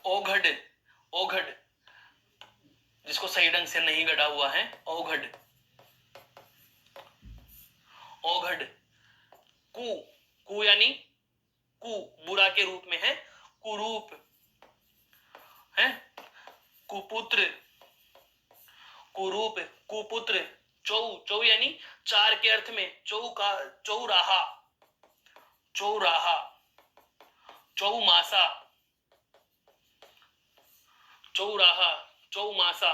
S1: ओघड़, ओघड़, जिसको सही ढंग से नहीं गढ़ा हुआ है, ओघड़, ओघड़। कु, कु यानी कु बुरा के रूप में है, कुरूप है, कुपुत्र, कुरूप, कुपुत्र। चौ, चौ यानी चार के अर्थ में, चौका, चौराहा, चौराहा, चौमासा, चौराहा, चौमासा,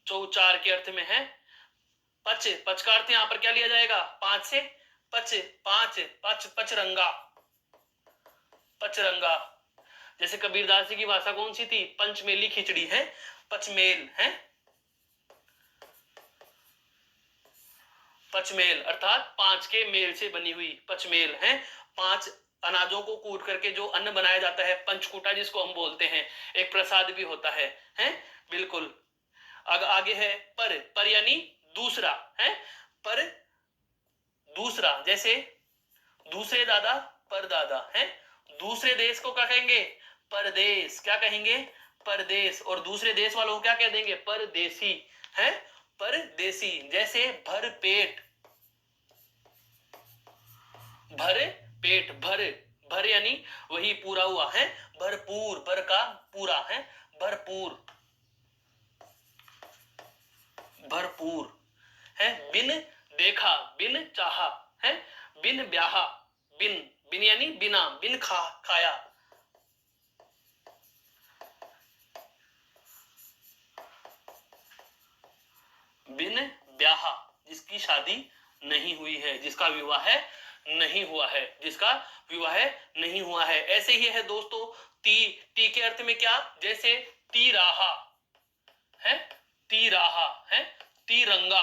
S1: चौ चार के अर्थ में है। पच, पच का अर्थ यहां पर क्या लिया जाएगा, 5 से पच, 5, पच, पचरंगा, पचरंगा। जैसे कबीरदास जी की भाषा कौन सी थी, पंचमेली खिचड़ी है, पचमेल है, पचमेल अर्थात 5 के मेल से बनी हुई पचमेल है। 5 अनाजों को कूट करके जो अन्न बनाया जाता है, पंचकूटा जिसको हम बोलते हैं, एक प्रसाद भी होता है, बिल्कुल। आगे है पर, पर यानी दूसरा है, पर दूसरा। जैसे दूसरे दादा, परदादा है। दूसरे देश को क्या कहेंगे, परदेश, क्या कहेंगे, परदेश। और दूसरे देश वालों को क्या कह देंगे, परदेसी है, परदेसी। जैसे भर पेट, भर पेट, भर, भर यानी वही पूरा हुआ है, भरपूर, भर का पूरा है, भरपूर, भरपूर है। बिन देखा, बिन चाहा है, बिन ब्याहा, बिन, बिन यानी बिना, बिन खाया, बिन ब्याहा, जिसकी शादी नहीं हुई है, जिसका विवाह नहीं हुआ है, जिसका विवाह नहीं हुआ है। ऐसे ही है दोस्तों ती के अर्थ में क्या, जैसे तिराहा है, तिराहा है, तिरंगा,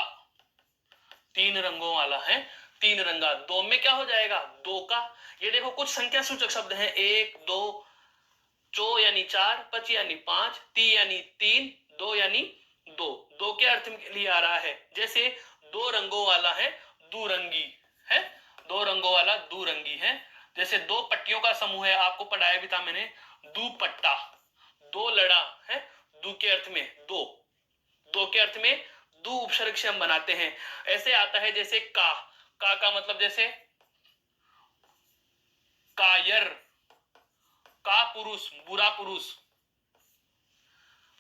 S1: तीन रंगों वाला है, तीन रंगा। दो में क्या हो जाएगा, दो का। ये देखो कुछ संख्या सूचक शब्द हैं, एक दो, चो यानी चार, पच यानी पांच, ती यानी तीन, दो यानी दो। दो के अर्थ के लिए आ रहा है, जैसे दो रंगों वाला है दुरंगी है, दो रंगों वाला दुरंगी है। जैसे दो पट्टियों का समूह है, आपको पढ़ाया भी था मैंने, दुपट्टा। दो लड़ा है, दू के अर्थ में दो, दो के अर्थ में दू उपसर्ग से हम बनाते हैं। ऐसे आता है जैसे का मतलब जैसे कायर, का पुरुष बुरा पुरुष,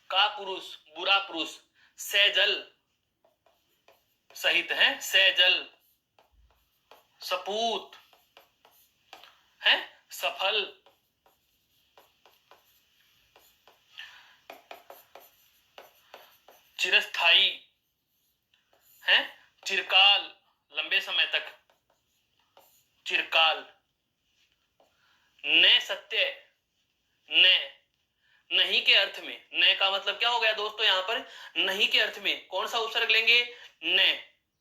S1: का पुरुष बुरा पुरुष। सैजल सहित है, सैजल। सपूत है, सफल। चिरस्थाई है, चिरकाल, लंबे समय तक, चिरकाल। न सत्य, न नहीं के अर्थ में, न का मतलब क्या हो गया दोस्तों, यहां पर नहीं के अर्थ में कौन सा उपसर्ग लेंगे, न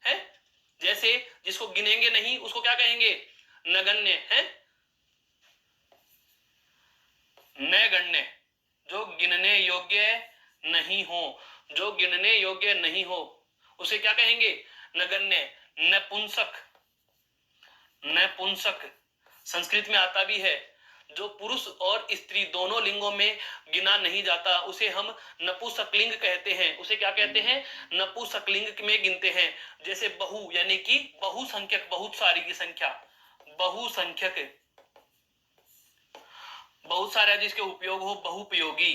S1: है। जैसे जिसको गिनेंगे नहीं उसको क्या कहेंगे, नगण्य है, नगण्य। जो गिनने योग्य नहीं हो, जो गिनने योग्य नहीं हो उसे क्या कहेंगे, नगण्य। नपुंसक, नपुंसक संस्कृत में आता भी है, जो पुरुष और स्त्री दोनों लिंगों में गिना नहीं जाता उसे हम नपुंसकलिंग कहते हैं। उसे क्या कहते हैं, नपुंसकलिंग में गिनते हैं। जैसे बहु यानी कि बहुसंख्यक, बहुत सारी की संख्या, बहुसंख्यक। बहुत सारे जिसके उपयोग हो, बहुपयोगी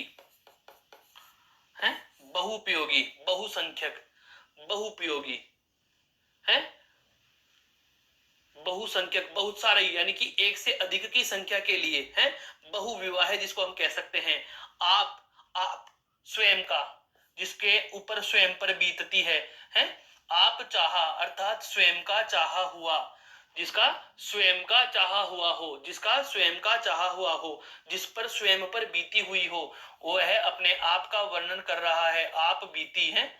S1: है, बहुपयोगी, बहुसंख्यक, बहुपयोगी है, बहुसंख्यक, बहुत सारे यानी कि एक से अधिक की संख्या के लिए है। बहुविवाह जिसको हम कह सकते हैं। आप स्वयं का, जिसके ऊपर स्वयं पर बीतती है। आप चाहा अर्थात स्वयं का चाहा हुआ, जिसका स्वयं का चाहा हुआ हो, जिसका स्वयं का चाहा हुआ हो, जिस पर स्वयं पर बीती हुई हो, वो है अपने आप का वर्णन कर रहा है। आप बीती है,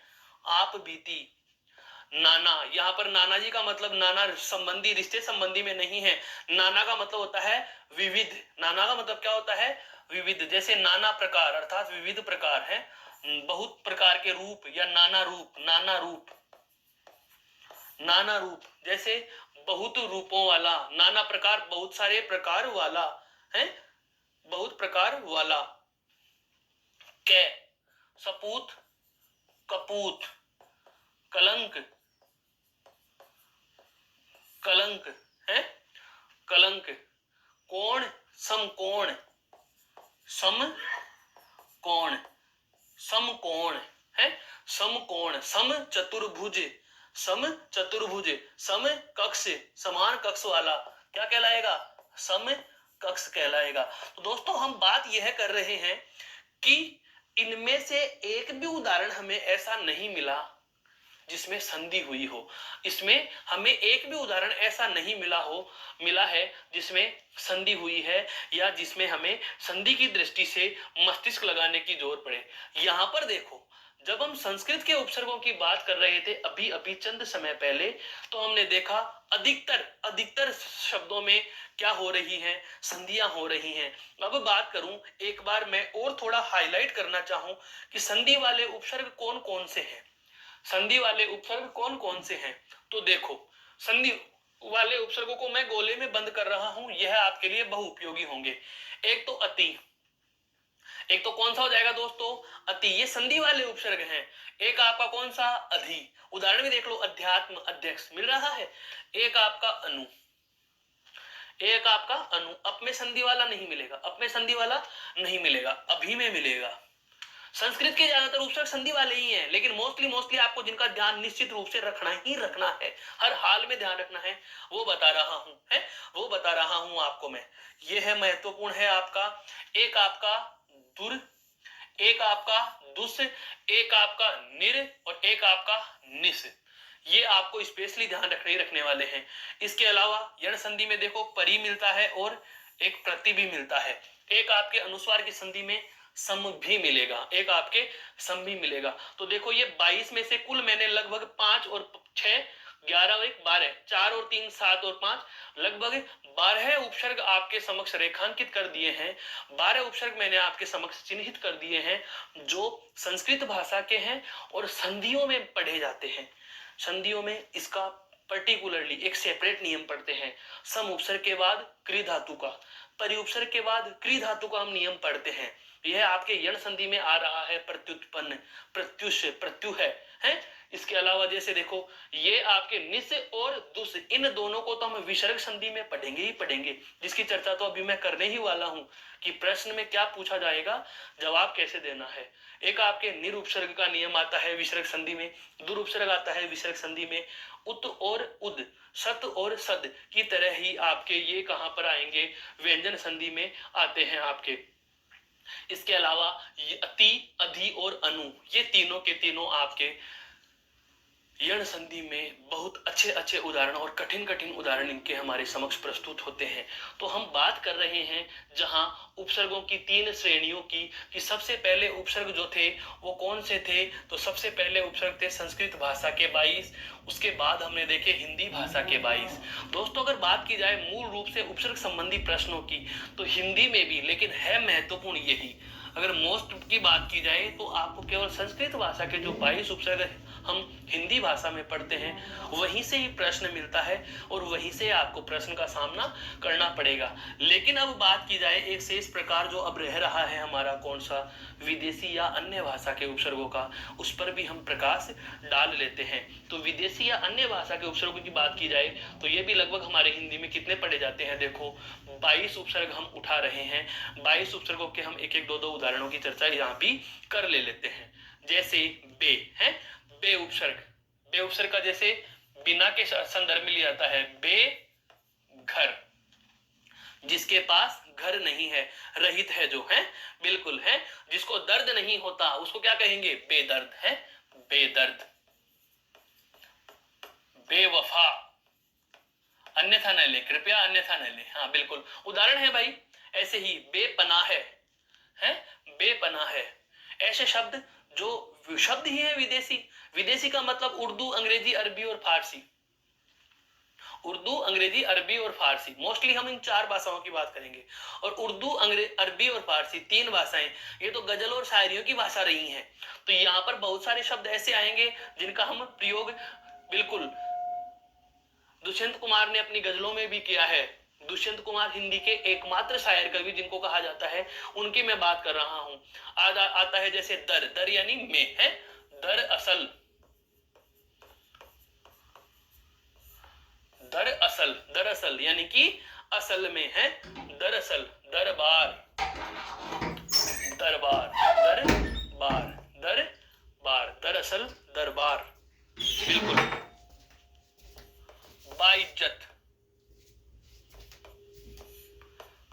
S1: आप बीती। नाना, यहाँ पर नाना जी का मतलब नाना संबंधी, रिश्ते संबंधी में नहीं है। नाना का मतलब होता है विविध, नाना का मतलब क्या होता है, विविध। जैसे नाना प्रकार अर्थात विविध प्रकार है, बहुत प्रकार के रूप या नाना रूप, नाना रूप, नाना रूप। जैसे बहुत रूपों वाला, नाना प्रकार बहुत सारे प्रकार वाला है, बहुत प्रकार वाला। कै, सपूत, कपूत, कलंक, कलंक है, कलंक। कोण, समकोण, समकोण, समकोण है, समकोण। सम चतुर्भुज, सम चतुर्भुज, सम कक्ष, समान कक्ष वाला क्या कहलाएगा, सम कक्ष कहलाएगा। तो दोस्तों हम बात यह कर रहे हैं कि इनमें से एक भी उदाहरण हमें ऐसा नहीं मिला जिसमें संधि हुई हो। इसमें हमें एक भी उदाहरण ऐसा नहीं मिला है जिसमें संधि हुई है, या जिसमें हमें संधि की दृष्टि से मस्तिष्क लगाने की जरूरत पड़े। यहां पर देखो, जब हम संस्कृत के उपसर्गों की बात कर रहे थे अभी अभी चंद समय पहले, तो हमने देखा अधिकतर शब्दों में क्या हो रही है, संधियां हो रही हैं। अब बात करूं, एक बार मैं और थोड़ा हाईलाइट करना चाहूं कि संधि वाले उपसर्ग कौन कौन से हैं। संधि वाले उपसर्ग कौन कौन से हैं, तो देखो, संधि वाले उपसर्गों को मैं गोले में बंद कर रहा हूं, यह आपके लिए बहुउपयोगी होंगे। एक तो अति, एक तो कौन सा हो जाएगा दोस्तों, अति, ये संधि वाले उपसर्ग हैं। एक आपका कौन सा, अधि, उदाहरण भी देख लो, अध्यात्म, अध्यक्ष मिल रहा है। एक आपका अनु, एक आपका अनु, अप में संधि वाला नहीं मिलेगा, अप में संधि वाला नहीं मिलेगा, अभी में मिलेगा। संस्कृत के ज्यादातर उपसर्ग संधि वाले ही हैं, लेकिन मोस्टली आपको जिनका ध्यान निश्चित रूप से रखना ही रखना है, हर हाल में ध्यान रखना है, वो बता रहा हूं, है वो बता रहा हूं आपको मैं। ये है महत्वपूर्ण है आपका, एक आपका दुर, एक आपका दुस, एक आपका निर और एक आपका निस। ये आपको स्पेशली ध्यान रखने वाले हैं। इसके अलावा यण संधि में देखो परी मिलता है और एक प्रति भी मिलता है। एक आपके अनुस्वार की संधि में सम भी मिलेगा, एक आपके सम भी मिलेगा। तो देखो ये 22 में से कुल मैंने लगभग 5 और 6, 11 और 1 12, 4 और 3 7 और 5, लगभग 12 उपसर्ग आपके समक्ष रेखांकित कर दिए हैं। 12 उपसर्ग मैंने आपके समक्ष चिन्हित कर दिए हैं जो संस्कृत भाषा के हैं और संधियों में पढ़े जाते हैं। संधियों में इसका पर्टिकुलरली एक सेपरेट नियम पढ़ते हैं। सम उपसर्ग के बाद क्री धातु का, परि उपसर्ग के बाद क्री धातु का हम नियम पढ़ते हैं। यह आपके यण संधि में आ रहा है प्रत्युत्पन्न, प्रत्युष, प्रत्यु है। इसके अलावा जैसे देखो ये आपके निस और दुस, इन दोनों को तो हम विसर्ग संधि में पढ़ेंगे ही पढ़ेंगे, जिसकी चर्चा तो अभी मैं करने ही वाला हूं कि प्रश्न में क्या पूछा जाएगा, जवाब कैसे देना है। एक आपके निरुपसर्ग का नियम आता है विसर्ग संधि में, दुरुपसर्ग आता है विसर्ग संधि में। उत और उद, सत और सद की तरह ही आपके ये कहां पर आएंगे, व्यंजन संधि में आते हैं आपके। इसके अलावा अति, अधि और अनु, ये तीनों के तीनों आपके यण संधि में बहुत अच्छे अच्छे उदाहरण और कठिन कठिन उदाहरण इनके हमारे समक्ष प्रस्तुत होते हैं। तो हम बात कर रहे हैं जहां उपसर्गों की 3 श्रेणियों की, कि सबसे पहले उपसर्ग जो थे वो कौन से थे। तो सबसे पहले उपसर्ग थे संस्कृत भाषा के 22, उसके बाद हमने देखे हिंदी भाषा के 22। दोस्तों अगर बात की जाए मूल रूप से उपसर्ग संबंधी प्रश्नों की, तो हिंदी में भी, लेकिन है महत्वपूर्ण यही, अगर मोस्ट की बात की जाए तो आपको केवल संस्कृत भाषा के जो 22 उपसर्ग हम हिंदी भाषा में पढ़ते हैं वहीं से ही प्रश्न मिलता है और वहीं से आपको प्रश्न का सामना करना पड़ेगा। लेकिन अब बात की जाए एक शेष प्रकार जो अब रह रहा है हमारा, कौन सा, विदेशी या अन्य भाषा के उपसर्गों का, उस पर भी हम प्रकाश डाल लेते हैं। तो विदेशी या अन्य भाषा के उपसर्गों की बात की जाए तो ये भी लगभग हमारे हिंदी में कितने पढ़े जाते हैं, देखो 22 उपसर्ग हम उठा रहे हैं। 22 उपसर्गों के हम एक एक दो दो उदाहरणों की चर्चा यहाँ भी कर ले लेते हैं। जैसे बे है, बे उपसर्ग, बे उपसर्ग का जैसे बिना के संदर्भ में लिया जाता है। बे घर, जिसके पास घर नहीं है, रहित है जो है, बिल्कुल है, जिसको दर्द नहीं होता उसको क्या कहेंगे, बेदर्द है, बेदर्द। बेवफा, अन्यथा न ले, कृपया अन्यथा न ले, हाँ बिल्कुल उदाहरण है भाई। ऐसे ही बेपनाह है, बेपनाह है। ऐसे शब्द जो शब्द ही है विदेशी, विदेशी का मतलब उर्दू, अंग्रेजी, अरबी और फारसी। उर्दू, अंग्रेजी, अरबी और फारसी, मोस्टली हम इन 4 भाषाओं की बात करेंगे। और उर्दू, अरबी और फारसी 3 भाषाएं, ये तो गजल और शायरियों की भाषा रही हैं। तो यहाँ पर बहुत सारे शब्द ऐसे आएंगे जिनका हम प्रयोग बिल्कुल दुष्यंत कुमार ने अपनी गजलों में भी किया है। दुष्यंत कुमार हिंदी के एकमात्र शायर कवि जिनको कहा जाता है, उनकी मैं बात कर रहा हूं। आता है जैसे दर, दर यानी में है, दर असल, दरअसल, दरअसल यानी कि असल में है, दरअसल, दरबार, दरबार, दरबार, दरबार, दरअसल, दरबार, बिल्कुल। बाइज्जत,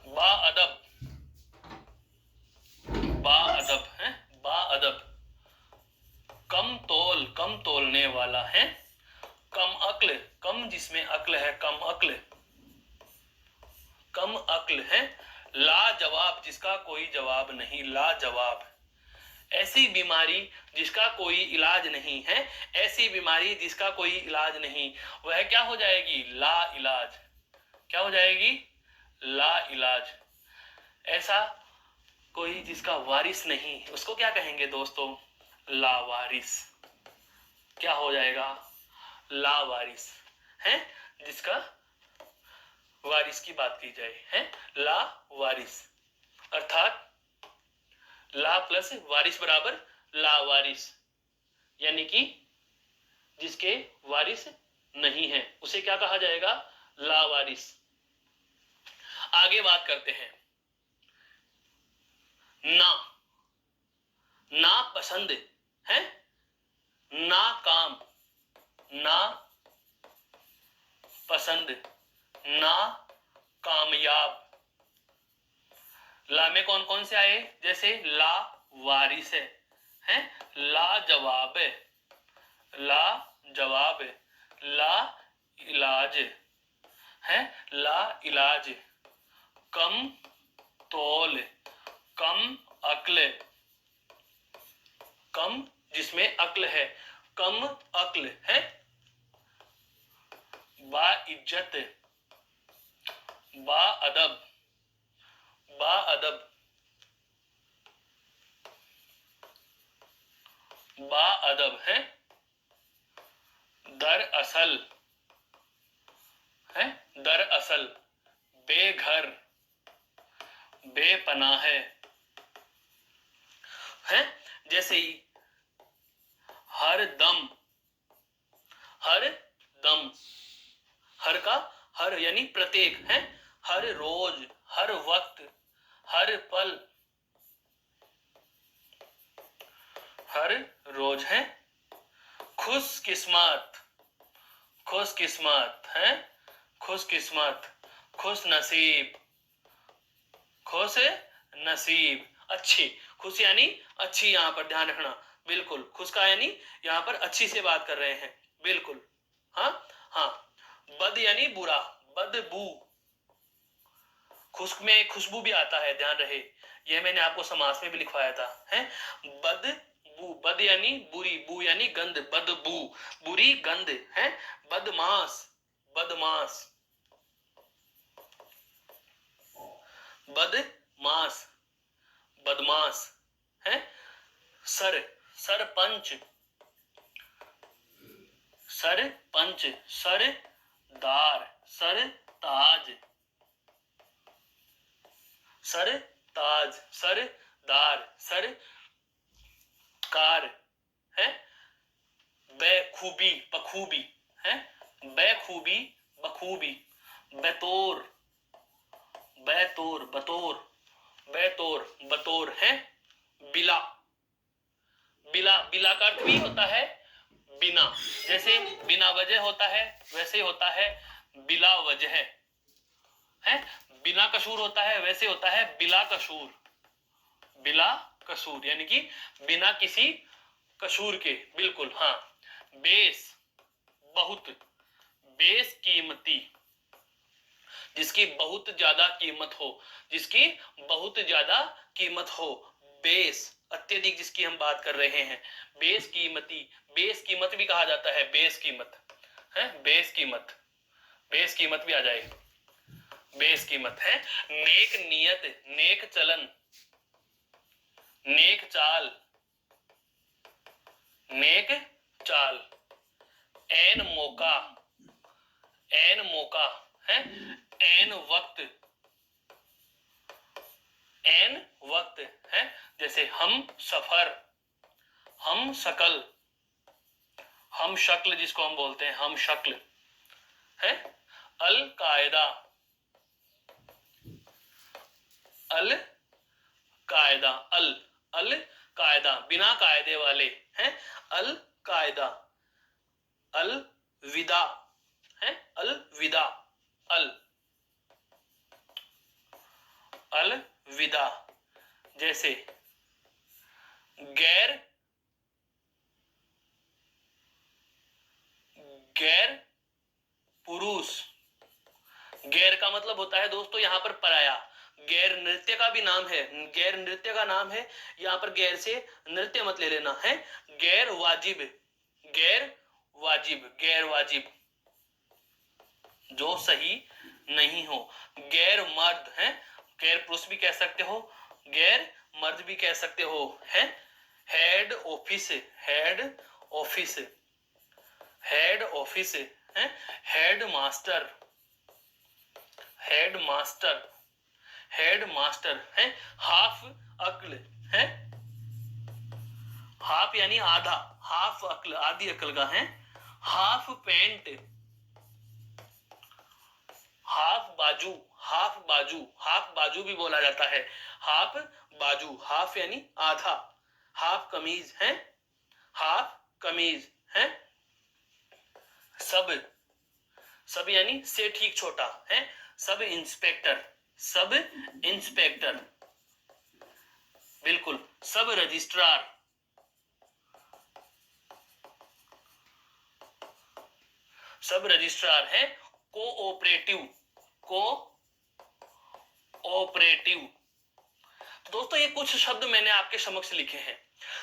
S1: बाअदब, बाअदब है, बाअदब। कम तोल, कम तोलने वाला है। कम अक्ल, कम जिसमें अक्ल है, कम अक्ल, कम अक्ल है। लाजवाब, जिसका कोई जवाब नहीं, लाजवाब। ऐसी बीमारी जिसका कोई इलाज नहीं है, ऐसी बीमारी जिसका कोई इलाज नहीं, वह क्या हो जाएगी, ला इलाज। क्या हो जाएगी, ला इलाज। ऐसा कोई जिसका वारिस नहीं, उसको क्या कहेंगे दोस्तों, लावारिस। क्या हो जाएगा, लावारिस है, जिसका वारिस की बात की जाए, है लावारिस। अर्थात ला प्लस वारिस बराबर लावारिस, यानी कि जिसके वारिस नहीं है उसे क्या कहा जाएगा, लावारिस। आगे बात करते हैं। ना, ना पसंद है, ना काम, ना पसंद, ना कामयाब। ला में कौन कौन से आए, जैसे ला वारिस है लाजवाब, लाजवाब, ला इलाज है ला इलाज, कम तौल, कम अक्ल, कम जिसमें अक्ल है, कम अक्ल है, बाइज्जत, बाअदब, बाअदब, बाअदब है, दरअसल है दरअसल, बेघर, बेपनाह है। जैसे ही हर दम, हर दम, हर का हर यानी प्रत्येक है, हर रोज, हर वक्त, हर पल, हर रोज है, खुशकिस्मत, खुशकिस्मत है, खुशकिस्मत, खुश नसीब, खुश नसीब, अच्छी, खुश यानी अच्छी, यहां पर ध्यान रखना, बिल्कुल खुश का यानी यहां पर अच्छी से बात कर रहे हैं, बिल्कुल। हाँ हाँ, बद यानी बुरा, बदबू, खुश्क में खुशबू भी आता है, ध्यान रहे, यह मैंने आपको समास में भी लिखवाया था, है बदबू, बद यानी बुरी, बू यानी गंध, बदबू, बुरी गंध है, बदमाश, बदमाश, बदमाश, बदमाश है, सर, सरपंच, सरपंच, सरदार, सरताज, सरताज, सरदार, सरकार है, बेखूबी, बखूबी है, बेखूबी, बखूबी, बेतौर, बैतौर, बतौर, बैतौर, बतौर है, बिला, बिला, बिला का अर्थ भी होता है बिना, जैसे बिना वजह होता है वैसे होता है बिला वजह है, बिना कसूर होता है वैसे होता है बिला कसूर, बिला कसूर यानी कि बिना किसी कसूर के, बिल्कुल। हाँ, बेस, बहुत, बेशकीमती, जिसकी बहुत ज्यादा कीमत हो, जिसकी बहुत ज्यादा कीमत हो, बेस, अत्यधिक जिसकी हम बात कर रहे हैं, बेशकीमती, बेशकीमत भी कहा जाता है, बेशकीमत है, बेशकीमत, बेशकीमत भी आ जाए, बेशकीमत है, नेक नियत, नेक चलन, नेक चाल, नेक चाल, ऐन मौका, ऐन मौका है, ऐन वक्त, ऐन वक्त है, जैसे हम सफर, हम शकल, हम शक्ल जिसको हम बोलते हैं हम शक्ल है, अल कायदा, अल कायदा, अल, अल कायदा, बिना कायदे वाले हैं, अल कायदा, अल विदा है, अल विदा, अल, अल विदा, जैसे गैर, गैर पुरुष, गैर का मतलब होता है दोस्तों यहां पर पराया, गैर नृत्य का भी नाम है, गैर नृत्य का नाम है, यहां पर गैर से नृत्य मत ले लेना है, गैर वाजिब, गैर वाजिब, गैर वाजिब, जो सही नहीं हो, गैर मर्द है, गैर पुरुष भी कह सकते हो, गैर मर्द भी कह सकते हो, है, head office, head office, head office है, headmaster, headmaster, headmaster है, हाफ अक्ल है, हाफ यानी आधा, हाफ अक्ल आधी अक्ल का है, हाफ पैंट, हाफ बाजू, हाफ बाजू, हाफ बाजू भी बोला जाता है, हाफ बाजू, हाफ यानी आधा, हाफ कमीज है, हाफ कमीज है, सब, सब यानी से ठीक छोटा है, सब इंस्पेक्टर, सब इंस्पेक्टर, बिल्कुल, सब रजिस्ट्रार, सब रजिस्ट्रार हैं कोऑपरेटिव, कोऑपरेटिव। दोस्तों ये कुछ शब्द मैंने आपके समक्ष लिखे हैं,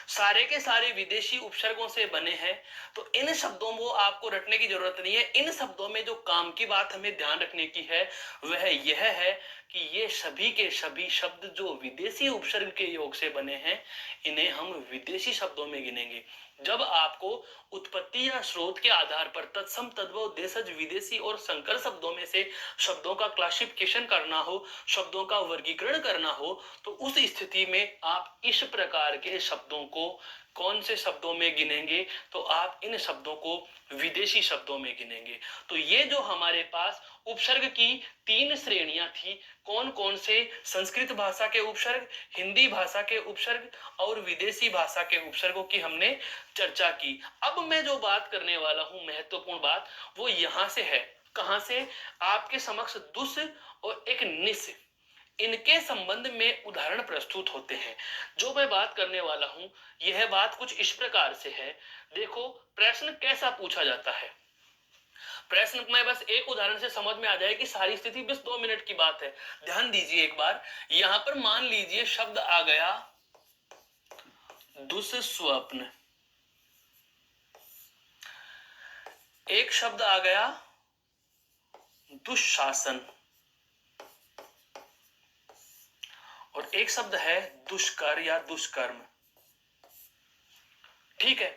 S1: सारे के सारे विदेशी उपसर्गों से बने हैं, तो इन शब्दों को आपको रटने की जरूरत नहीं है। इन शब्दों में जो काम की बात हमें ध्यान रखने की है वह यह है कि ये सभी के सभी शब्द जो विदेशी उपसर्ग के योग से बने हैं, इन्हें हम विदेशी शब्दों में गिनेंगे। जब आपको उत्पत्ति या स्रोत के आधार पर तत्सम तद्भव देशज विदेशी और संकर शब्दों में से शब्दों का क्लासिफिकेशन करना हो, शब्दों का वर्गीकरण करना हो, तो उस स्थिति में आप इस प्रकार के शब्दों को कौन से शब्दों में गिनेंगे, तो आप इन शब्दों को विदेशी शब्दों में गिनेंगे। तो ये जो हमारे पास उपसर्ग की 3 श्रेणियां थी, कौन कौन से, संस्कृत भाषा के उपसर्ग, हिंदी भाषा के उपसर्ग और विदेशी भाषा के उपसर्गों की हमने चर्चा की। अब मैं जो बात करने वाला हूं, महत्वपूर्ण बात, वो यहां से है। कहां से? आपके समक्ष दुस और एक निस, इनके संबंध में उदाहरण प्रस्तुत होते हैं। जो मैं बात करने वाला हूं, यह बात कुछ इस प्रकार से है। देखो प्रश्न कैसा पूछा जाता है। प्रश्न में बस एक उदाहरण से समझ में आ जाए कि सारी स्थिति बस 2 मिनट की बात है। ध्यान दीजिए एक बार, यहां पर मान लीजिए शब्द आ गया दुष्स्वप्न, एक शब्द आ गया दुशासन, और एक शब्द है दुष्कर या दुष्कर्म। ठीक है,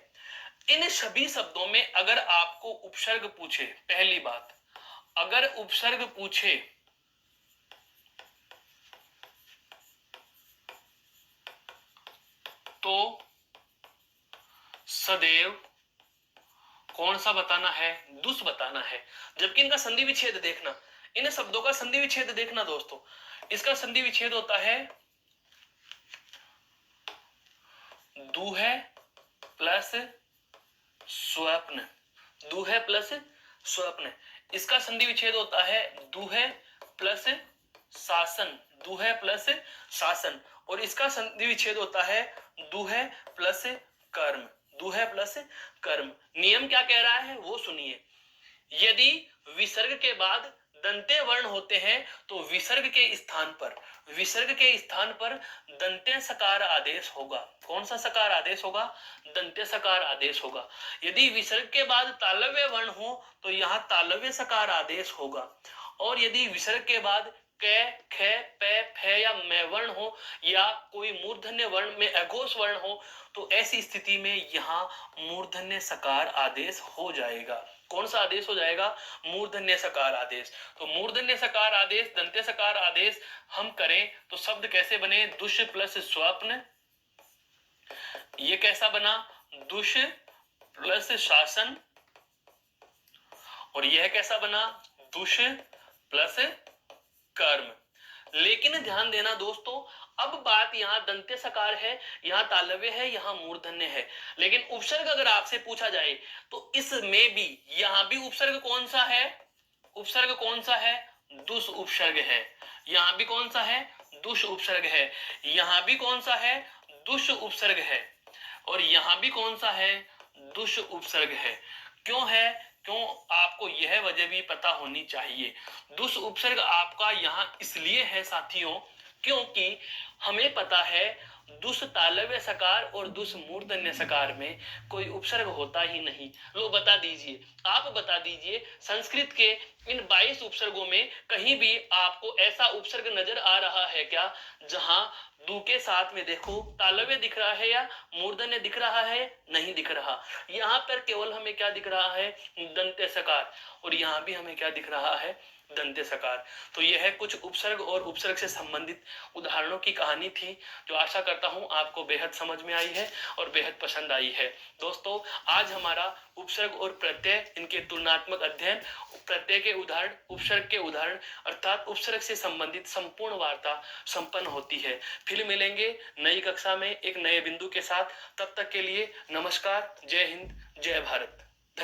S1: इन सभी शब्दों में अगर आपको उपसर्ग पूछे, पहली बात, अगर उपसर्ग पूछे तो सदैव कौन सा बताना है? दुष् बताना है। जबकि इनका संधि विच्छेद देखना, इन शब्दों का संधि विच्छेद देखना दोस्तों, इसका संधि विच्छेद होता है दूहे प्लस स्वप्न, दूहे प्लस स्वप्न। इसका संधि विच्छेद होता है दूहे प्लस शासन, दूहे प्लस शासन। और इसका संधि विच्छेद होता है दूहे प्लस कर्म, दूहे प्लस कर्म। नियम क्या कह रहा है वो सुनिए। यदि विसर्ग के बाद दंते वर्ण होते हैं तो विसर्ग के स्थान पर, विसर्ग के स्थान पर दंते सकार आदेश होगा। कौन सा सकार आदेश होगा? दंते सकार आदेश होगा। यदि विसर्ग के बाद तालव्य वर्ण हो तो यहाँ तालव्य सकार आदेश होगा। और यदि विसर्ग के बाद क, ख, प, फ या मैं वर्ण हो या कोई मूर्धन्य वर्ण में अघोष वर्ण हो तो ऐसी स्थिति में यहाँ मूर्धन्य सकार आदेश हो जाएगा। कौन सा आदेश हो जाएगा? मूर्धन्य सकार आदेश। तो मूर्धन्य सकार आदेश, दंत्य सकार आदेश हम करें तो शब्द कैसे बने? दुष प्लस स्वप्न, ये कैसा बना? दुष प्लस शासन, और यह कैसा बना? दुष प्लस कर्म। लेकिन ध्यान देना दोस्तों, अब बात यहाँ दंत्य सकार है, यहाँ तालव्य है, यहाँ मूर्धन्य है। लेकिन उपसर्ग अगर आपसे पूछा जाए तो इसमें भी, यहाँ भी उपसर्ग कौन सा है? उपसर्ग कौन सा है? दुष उपसर्ग है। यहाँ भी कौन सा है? दुष उपसर्ग है। यहाँ भी कौन सा है? दुष उपसर्ग है। और यहाँ भी कौन सा है? दुष उपसर्ग है। क्यों है? क्यों? आपको यह वजह भी पता होनी चाहिए। दुष उपसर्ग आपका यहाँ इसलिए है साथियों, क्योंकि हमें पता है दुष तालव्य सकार और दुष मूर्धन्य सकार में कोई उपसर्ग होता ही नहीं। लो बता दीजिए, आप बता दीजिए, संस्कृत के इन 22 उपसर्गों में कहीं भी आपको ऐसा उपसर्ग नजर आ रहा है क्या जहां दू के साथ में देखो तालव्य दिख रहा है या मूर्धन्य दिख रहा है? नहीं दिख रहा। यहाँ पर केवल हमें क्या दिख रहा है? दंत्य सकार। और यहाँ भी हमें क्या दिख रहा है? दंत्य सकार। तो यह कुछ उपसर्ग और उपसर्ग से संबंधित उदाहरणों की कहानी थी, जो आशा करता हूं आपको बेहद समझ में आई है और बेहद पसंद आई है। दोस्तों आज हमारा उपसर्ग और प्रत्यय, इनके तुलनात्मक अध्ययन, प्रत्यय के उदाहरण, उपसर्ग के उदाहरण अर्थात उपसर्ग से संबंधित संपूर्ण वार्ता संपन्न होती है। फिर मिलेंगे नई कक्षा में एक नए बिंदु के साथ। तब तक के लिए नमस्कार, जय हिंद, जय भारत।